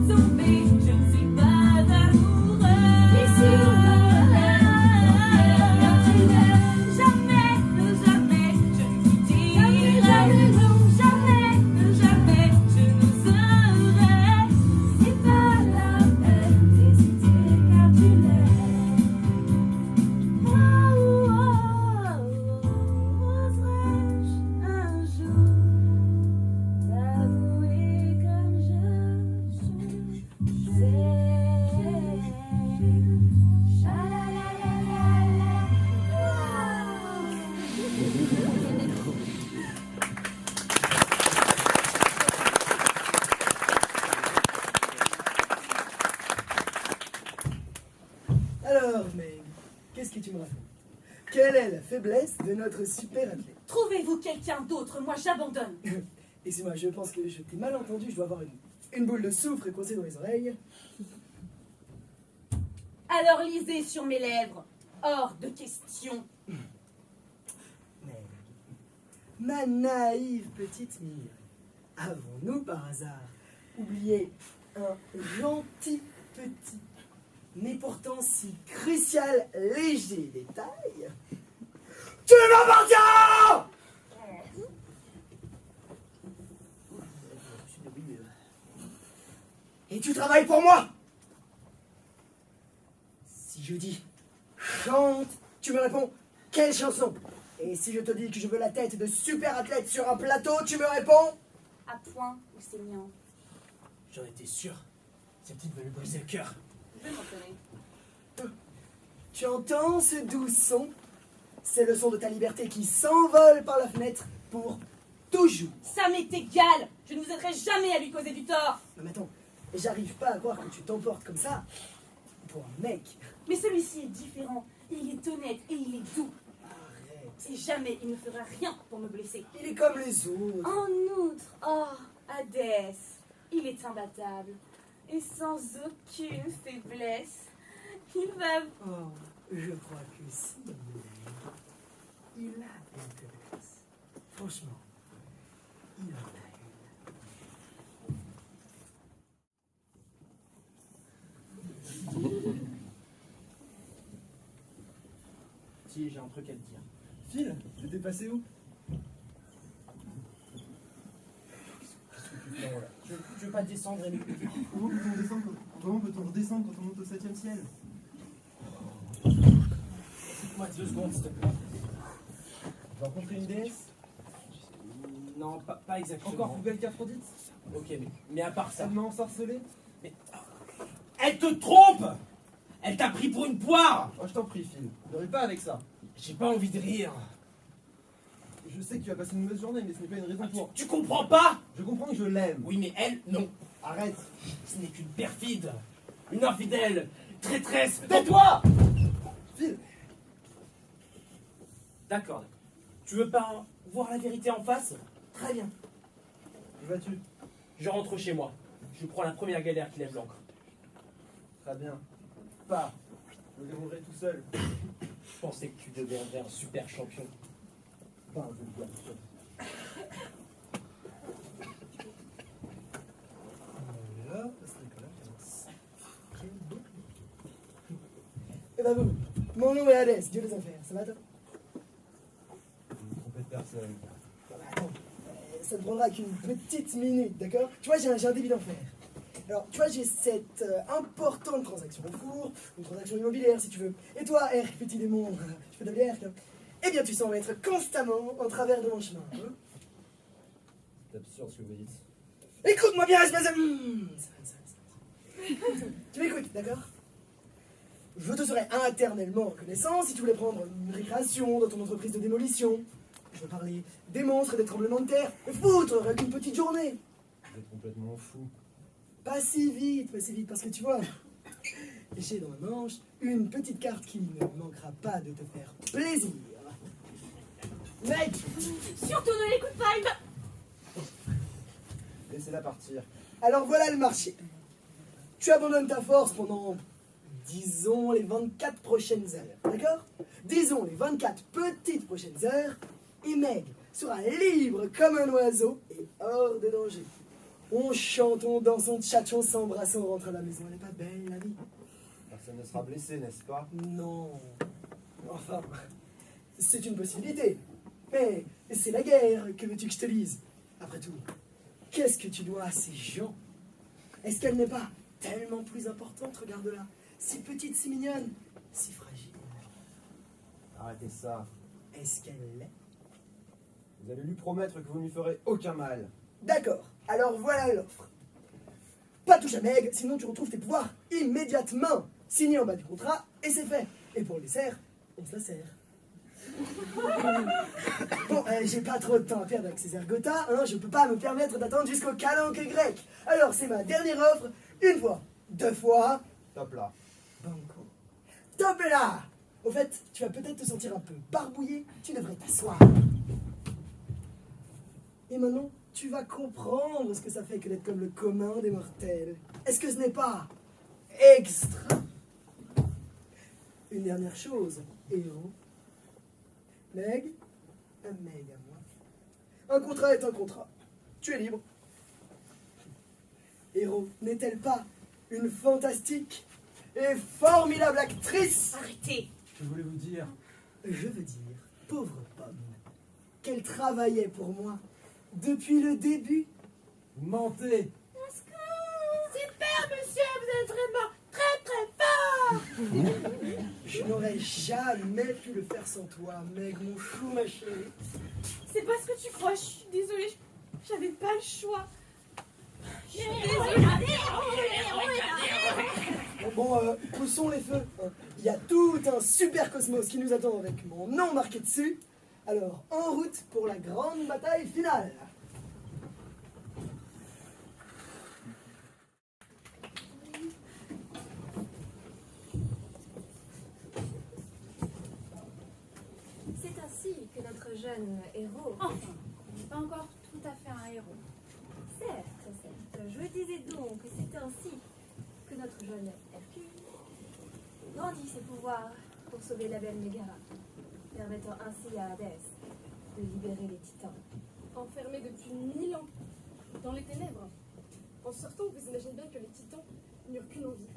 tomber. Je ne suis pas amoureux. T'es sûr de car tu l'aimes. Jamais, jamais je ne vous dirai non. Jamais, jamais je n'oserai. C'est pas la peine d'hésiter car tu l'aimes. Oh, oh, oh, oserais-je un jour t'avouer comme je suis? Alors, Meg, qu'est-ce que tu me racontes? Quelle est la faiblesse de notre super athlète? Trouvez-vous quelqu'un d'autre, moi j'abandonne. Et c'est moi, je pense que je t'ai mal entendu, je dois avoir une une boule de soufre est coincée dans les oreilles. Alors lisez sur mes lèvres. Hors de question. Mais, ma naïve petite Mire, avons-nous par hasard oublié un gentil petit, mais pourtant si crucial, léger détail? Tu m'appartiens! Et tu travailles pour moi? Si je dis chante, tu me réponds quelle chanson? Et si je te dis que je veux la tête de super athlète sur un plateau, tu me réponds À point ou saignant. J'en étais sûr. Cette petite va lui briser le cœur. Je vais m'entraîner. Tu entends ce doux son? C'est le son de ta liberté qui s'envole par la fenêtre pour toujours. Ça m'est égal. Je ne vous aiderai jamais à lui causer du tort. Non mais attends, j'arrive pas à croire que tu t'emportes comme ça pour un mec. Mais celui-ci est différent. Il est honnête et il est doux. Arrête. Et jamais il ne fera rien pour me blesser. Il est comme les autres. En outre, oh, Hadès, il est imbattable. Et sans aucune faiblesse. Il va... Oh, je crois que si il a une faiblesse. Franchement, il en a une. Si, j'ai un truc à te dire. Phil, t'étais passé où? Tu veux pas descendre et m'écouter? Comment peut-on redescendre quand on monte au 7e ciel? Écoute-moi 2 secondes, s'il te plaît. Tu as rencontré une déesse? Non, pas exactement. Encore poubelle qu'Aphrodite? Ok, mais à part ça... Elle m'a ensorcelé? Mais... Elle te trompe! Elle t'a pris pour une poire! Oh, je t'en prie, Phil. Ne ris pas avec ça. J'ai pas envie de rire. Je sais que tu as passé une mauvaise journée, mais ce n'est pas une raison pour... Tu comprends pas? Je comprends que je l'aime. Oui, mais elle, non. Arrête. Ce n'est qu'une perfide. Une infidèle. Traîtresse. Tais-toi! Phil! D'accord. Tu veux pas voir la vérité en face? Très bien. Où vas-tu? Je rentre chez moi. Je prends la première galère qui lève l'ancre. Très bien. Pars. Je me débrouillerai tout seul. Je pensais que tu deviendrais un super champion. Pas un vulgaire. Là, c'est Nicolas qui avance. Eh ben bon, mon nom est Hadès, Dieu des enfers. Ça va toi? Ne trompez de personne. Bon, bah, attends, ça ne prendra qu'une petite minute, d'accord? Tu vois, j'ai un débit d'enfer. Alors, tu vois, j'ai cette importante transaction au four, une transaction immobilière si tu veux. Et toi, Herc, petit démon, tu peux t'appeler Herc, hein? Eh bien, tu sembles être constamment en travers de mon chemin. Hein? C'est absurde ce que vous dites. Écoute-moi bien, espèce de... Tu m'écoutes, d'accord? Je te serais éternellement reconnaissant si tu voulais prendre une récréation dans ton entreprise de démolition. Je veux parler des monstres et des tremblements de terre. Et foutre avec une petite journée. Vous êtes complètement fou. Pas si vite, parce que tu vois, j'ai dans ma manche une petite carte qui ne manquera pas de te faire plaisir. Mec! Surtout ne l'écoute pas, il va... Laissez-la partir. Alors voilà le marché. Tu abandonnes ta force pendant, disons, les 24 prochaines heures, d'accord? Disons les 24 petites prochaines heures, et Meg sera libre comme un oiseau et hors de danger. On chante, on danse, on tchatche, on s'embrasse, on rentre à la maison. Elle n'est pas belle, la vie? Personne ne sera blessé, n'est-ce pas? Non. Enfin, c'est une possibilité. Mais c'est la guerre, que veux-tu que je te dise? Après tout, qu'est-ce que tu dois à ces gens? Est-ce qu'elle n'est pas tellement plus importante? Regarde-la. Si petite, si mignonne, si fragile. Arrêtez ça. Est-ce qu'elle l'est? Vous allez lui promettre que vous ne lui ferez aucun mal. D'accord. Alors voilà l'offre. Pas touche à Meg, sinon tu retrouves tes pouvoirs immédiatement. Signé en bas du contrat, et c'est fait. Et pour le dessert, on se la sert. Bon, j'ai pas trop de temps à perdre avec ces ergotas, hein, je peux pas me permettre d'attendre jusqu'au calanque grec. Alors c'est ma dernière offre, une fois, 2 fois. Top là. Banco. Top là. Au fait, tu vas peut-être te sentir un peu barbouillé, tu devrais t'asseoir. Et maintenant, tu vas comprendre ce que ça fait que d'être comme le commun des mortels. Est-ce que ce n'est pas extra? Une dernière chose, héros. Meg, un Meg à moi. Un contrat est un contrat. Tu es libre. Héros, n'est-elle pas une fantastique et formidable actrice? Arrêtez! Que voulez-vous dire? Je veux dire, pauvre pomme, qu'elle travaillait pour moi depuis le début. Vous mentez! Super, monsieur, vous êtes vraiment très très fort. Je n'aurais jamais pu le faire sans toi, Meg, mon chou, ma chérie. C'est pas ce que tu crois, je suis désolée, j'avais pas le choix. Je suis désolée. Bon, poussons les feux. Il y a tout un super cosmos qui nous attend avec mon nom marqué dessus. Alors, en route pour la grande bataille finale. C'est ainsi que notre jeune héros... Enfin, il n'est pas encore tout à fait un héros. Certes, je disais donc que c'est ainsi que notre jeune Hercule grandit ses pouvoirs pour sauver la belle Mégara, permettant ainsi à Hadès de libérer les titans. Enfermés depuis 1000 ans dans les ténèbres. En sortant, vous imaginez bien que les titans n'eurent qu'une envie,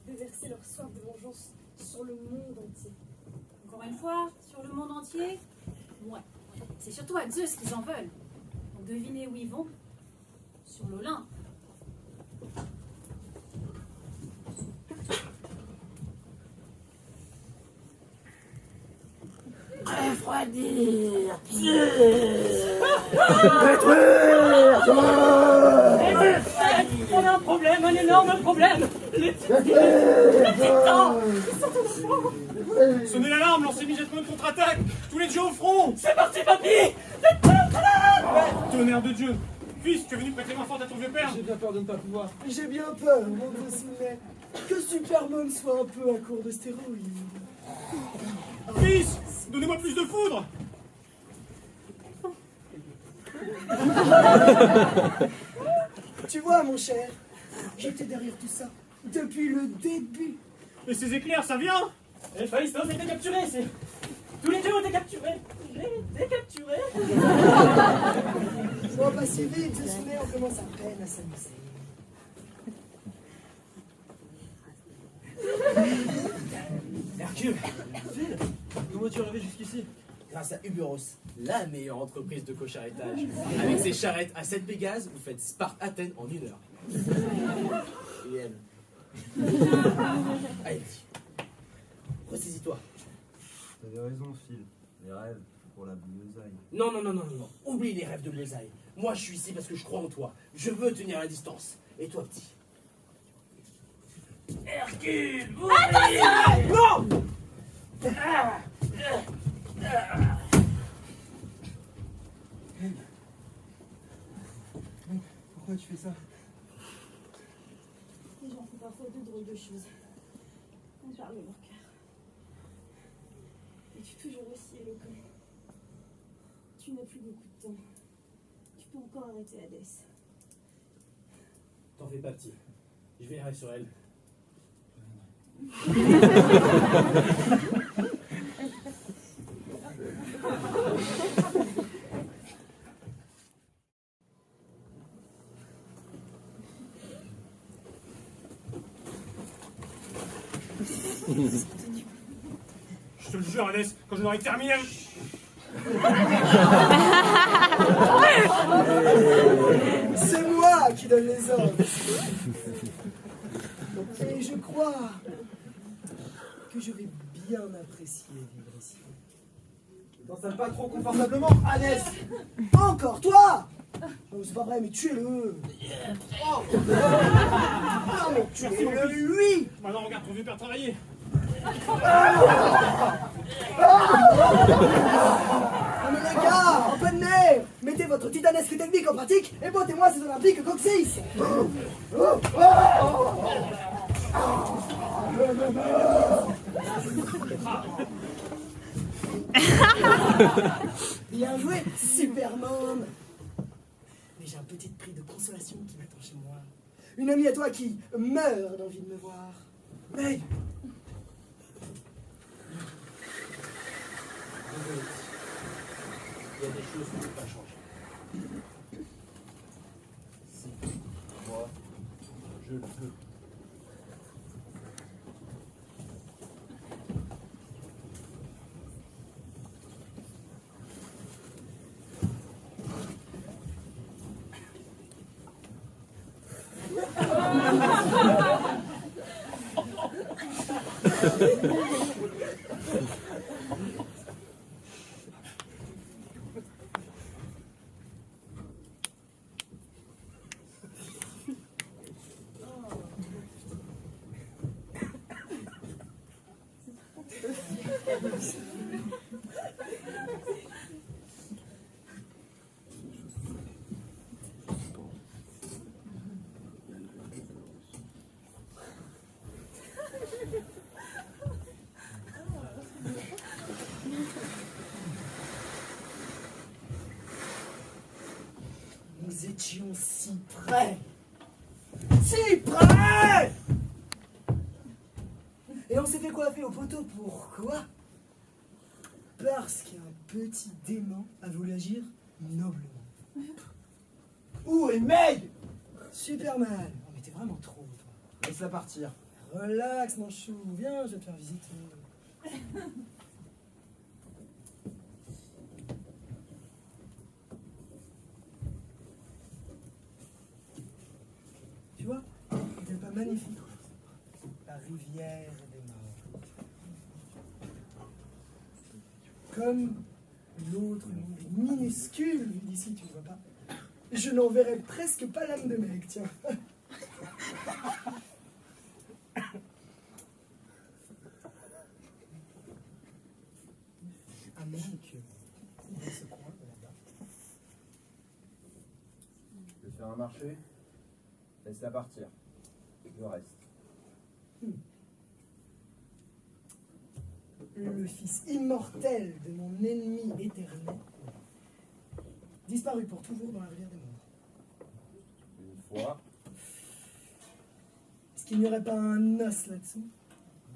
de verser leur soif de vengeance sur le monde entier. Encore une fois, sur le monde entier, ouais. C'est surtout à Zeus qu'ils en veulent. Donc devinez où ils vont. Sur l'Olympe. Refroidir. On a un problème, un énorme problème. Les titans. Sonnez l'alarme, lancez immédiatement une contre-attaque. Tous les dieux au front. C'est parti, papy. Tonnerre de Dieu. Fils, tu es venu prêter main forte à ton vieux père? J'ai bien peur de ne pas pouvoir. J'ai bien peur, mon gros Sidney, que Superman soit un peu à court de stéroïdes. Fils, donnez-moi plus de foudre. Tu vois, mon cher, j'étais derrière tout ça depuis le début. Et ces éclairs, ça vient? Héphaïstos a été capturé, c'est... Tous les dieux ont été capturés. J'ai été capturé. Bon, pas si vite, Sidney, on commence à peine à s'amuser. Hercule, Phil, comment es-tu arrivé jusqu'ici? grâce à Uberos, la meilleure entreprise de cochard-étage. Avec ses charrettes à 7 Pégases, vous faites Sparte-Athènes en 1 heure. Et elle. Allez, ressaisis-toi. T'avais raison, Phil. Les rêves pour la bleusaille. Non. Oublie les rêves de bleusaille. Moi, je suis ici parce que je crois en toi. Je veux tenir la distance. Et toi, petit? Hercule, vous... Non! Pourquoi tu fais ça? Les gens font parfois de drôles de choses. On parle de leur cœur. Et tu es toujours aussi éloquent. Tu n'as plus beaucoup de temps. Tu peux encore arrêter Hadès. T'en fais pas, petit. Je verrai sur elle. Je te le jure, Hadès, quand je l'aurai terminé... C'est moi qui donne les ordres. Et je crois que je vais bien apprécier vivre ici. Ne t'installe pas trop confortablement, Hadès. Encore toi? Oh, c'est pas vrai, mais tuez-le. Oh. Non, mais tuez-le lui. Maintenant, regarde ton vieux père travailler. Oh, mais les gars, un peu de nerf. Mettez votre titanesque technique en pratique et bottez-moi ces Olympiques Coccyx. Bien joué, Superman. Et j'ai un petit prix de consolation qui m'attend chez moi. Une amie à toi qui meurt d'envie de me voir. Meg! Il y a des choses qui ne peuvent pas changer. Si, moi, je le veux. Nous étions si près. Si près! Et on s'est fait coiffer au poteau. Pourquoi? Parce qu'un petit dément a voulu agir noblement. Où est Meg? Super mal. Oh, mais t'es vraiment trop, toi. Laisse-la partir. Relax, mon chou. Viens, je vais te faire visiter. Tu vois, c'est pas magnifique. La rivière des morts. Comme l'autre monde est minuscule, vu d'ici, tu ne vois pas. Je n'en verrais presque pas l'âme de mec, tiens. Un mec dans ce coin là-bas. Tu veux faire un marché? Laisse-la partir. Le reste. Le fils immortel de mon ennemi éternel, disparu pour toujours dans la rivière des morts. Une fois. Est-ce qu'il n'y aurait pas un os là-dessous?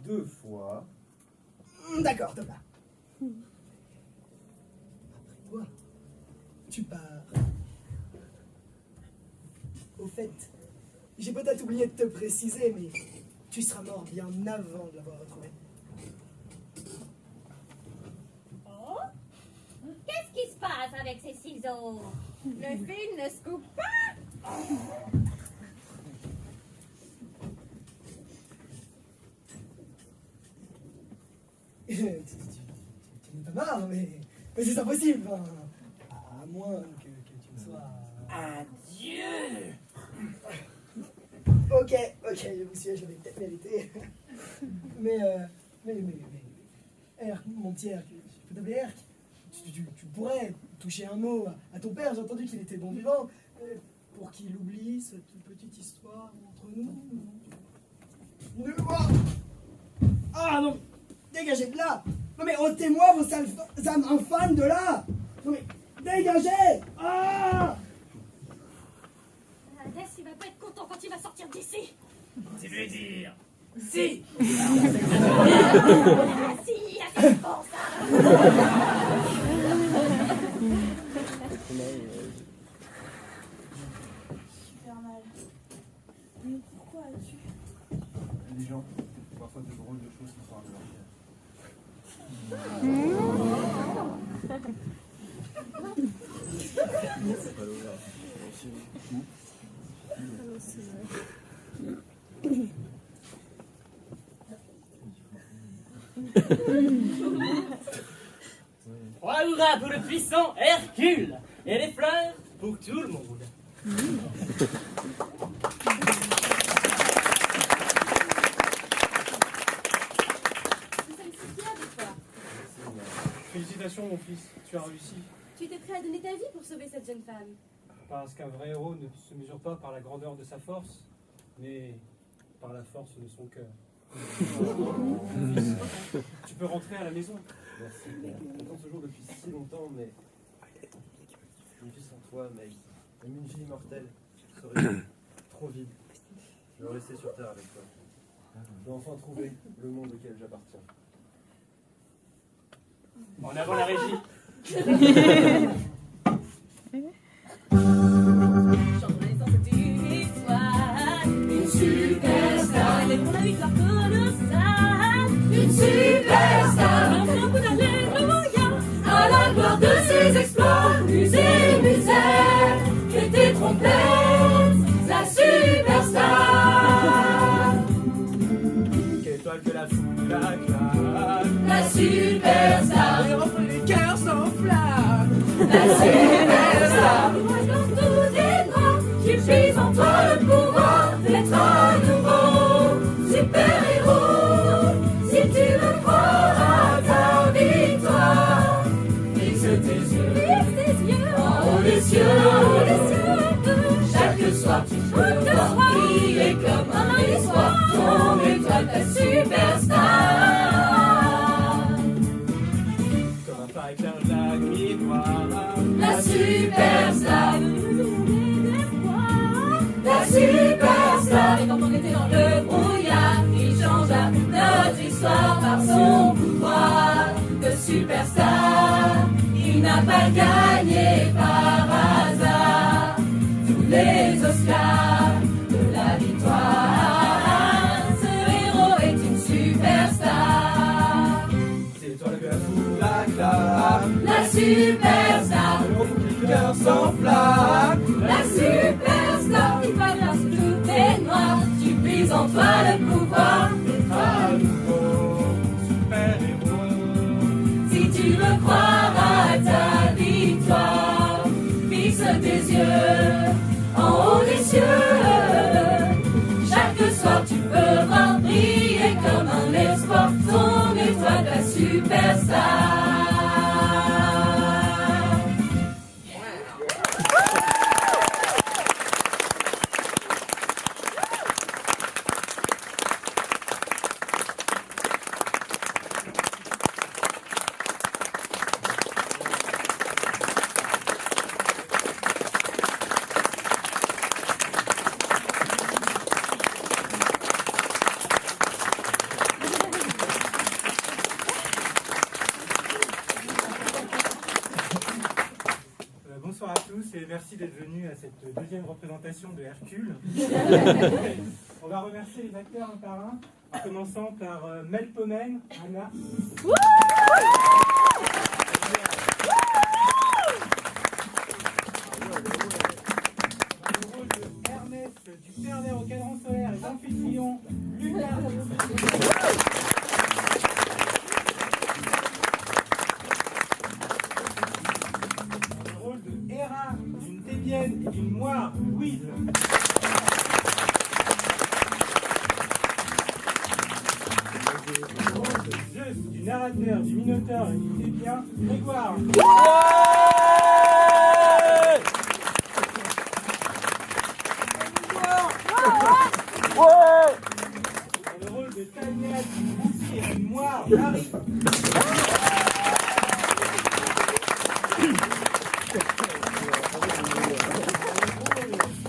2 fois. D'accord, Thomas. Après toi, tu pars. Au fait, j'ai peut-être oublié de te préciser, mais tu seras mort bien avant de l'avoir retrouvé. Oh? Qu'est-ce qui se passe avec ces ciseaux? Le fil ne se coupe pas. Tu n'es pas marre, mais c'est impossible. Hein. À moins que tu ne sois... Adieu! Ok, je vous suis, je l'avais peut-être mérité. Mais, Erk, mon petit Erk, je peux t'appeler Erk. Tu pourrais toucher un mot à ton père, j'ai entendu qu'il était bon vivant, pour qu'il oublie cette petite histoire entre nous. Ah non! Dégagez de là! Non mais ôtez-moi vos sales âmes infâmes de là! Non mais dégagez! Ah! Hadès, il va pas être content quand il va sortir d'ici. Tu veux dire si? Ah si, c'est bon ça. Super mal. Mais pourquoi as-tu... Les gens, parfois de drôles de choses qui sont arrivées. Trois hurrahs pour le puissant Hercule et les fleurs pour tout le monde. Félicitations, mon fils, tu as réussi. Tu étais prêt à donner ta vie pour sauver cette jeune femme. Parce qu'un vrai héros ne se mesure pas par la grandeur de sa force, mais par la force de son cœur. Tu peux rentrer à la maison. Merci. J'attends ce jour depuis si longtemps, mais je me suis sans toi, Meg. Même une vie immortelle serait trop vide. Je veux rester sur Terre avec toi. Je dois enfin trouver le monde auquel j'appartiens. En avant la régie. Une superstar, elle est pour la victoire colossale. Une superstar, un coup d'alléluia à la gloire de ses exploits. Musée, misère, était trompette, la superstar. Quelle étoile que la foule acclame. La superstar, les refrains, les cœurs s'enflamment. la superstar, moi dans tous tes bras, tu puises en toi le pouvoir d'être un nouveau super-héros. Si tu le crois à ta victoire, fixe tes yeux en haut des cieux. Chaque soir tu peux voir briller comme un espoir ton étoile, ta superstar. Comme un phare éclaire la nuit noire. La superstar, la superstar. Et quand on était dans le brouillard, il changea notre histoire par son pouvoir de superstar. Il n'a pas gagné par hasard tous les Oscars de la victoire. Ce héros est une superstar. C'est l'étoile que la foule acclame. La superstar, Les cœurs s'enflamment. la superstar qui traverse toutes les noirs. Tu puises en toi le pouvoir d'être un nouveau super-héros. Si tu veux croire à ta victoire, fixe tes yeux en haut des cieux. Chaque soir tu peux voir briller comme un espoir ton étoile, la superstar. Bonsoir à tous et merci d'être venus à cette deuxième représentation de Hercule. On va remercier les acteurs un par un, en commençant par Mel Pomen, Anna. Le rôle de Hermès, du pervers au cadran solaire et d'Amphitryon, Lucas. D'une Débienne et d'une Moire, Louise. Le rôle de Zeus, du narrateur, du Minotaure et du Thébien, Grégoire. Dans le rôle de Tania, d'une Bouki et d'une Moire, Marie.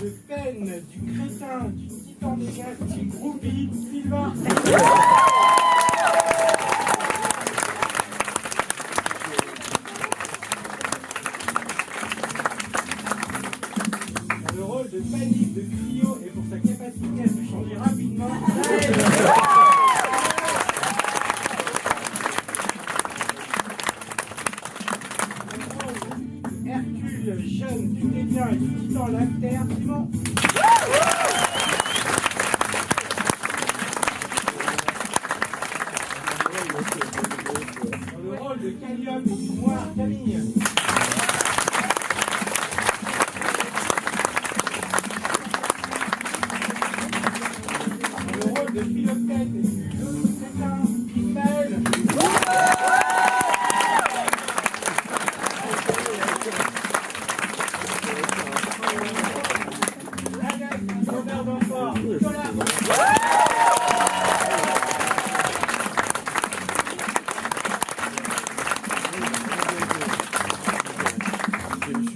De peine, du crétin, du titan des gaz, du groupie, Sylvain. Dans le rôle de panique de Clio et pour sa capacité à se changer rapidement, Hercule, jeune, du Thébien et du titan lactaire, Simon. Dans le rôle de Calliope et du Moire, Camille. Dans le rôle de Philoctète et du Crétin, Ismaël.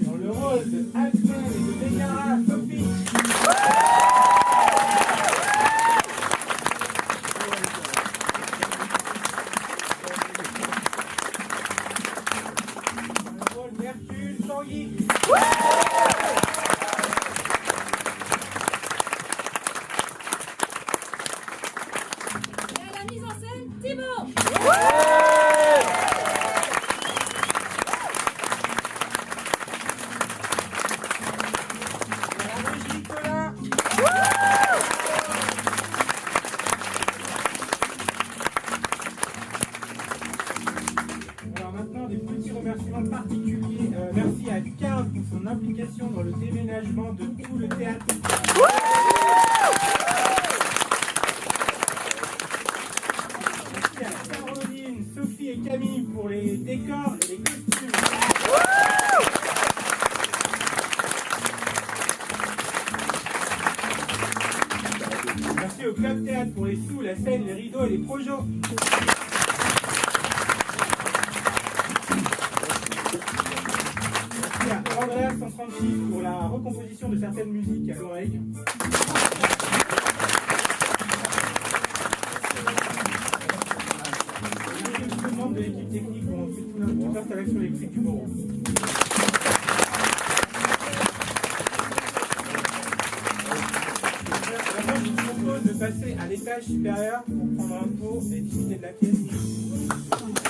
Dans le rôle de Alfred et de Thibaut. Alors maintenant, des petits remerciements particuliers. Merci à Karl pour son implication dans le déménagement de tout le théâtre. Merci à Caroline, Sophie et Camille pour les décors et les costumes. Merci au Club Théâtre pour les sous, la scène, les rideaux et les projets. Merci à Andrea 136 pour la recomposition de certaines musiques à l'oreille. Merci aux membres de l'équipe technique pour toute l'installation électrique du bureau. Maintenant, je vous propose de passer à l'étage supérieur pour prendre un pot et discuter de la pièce.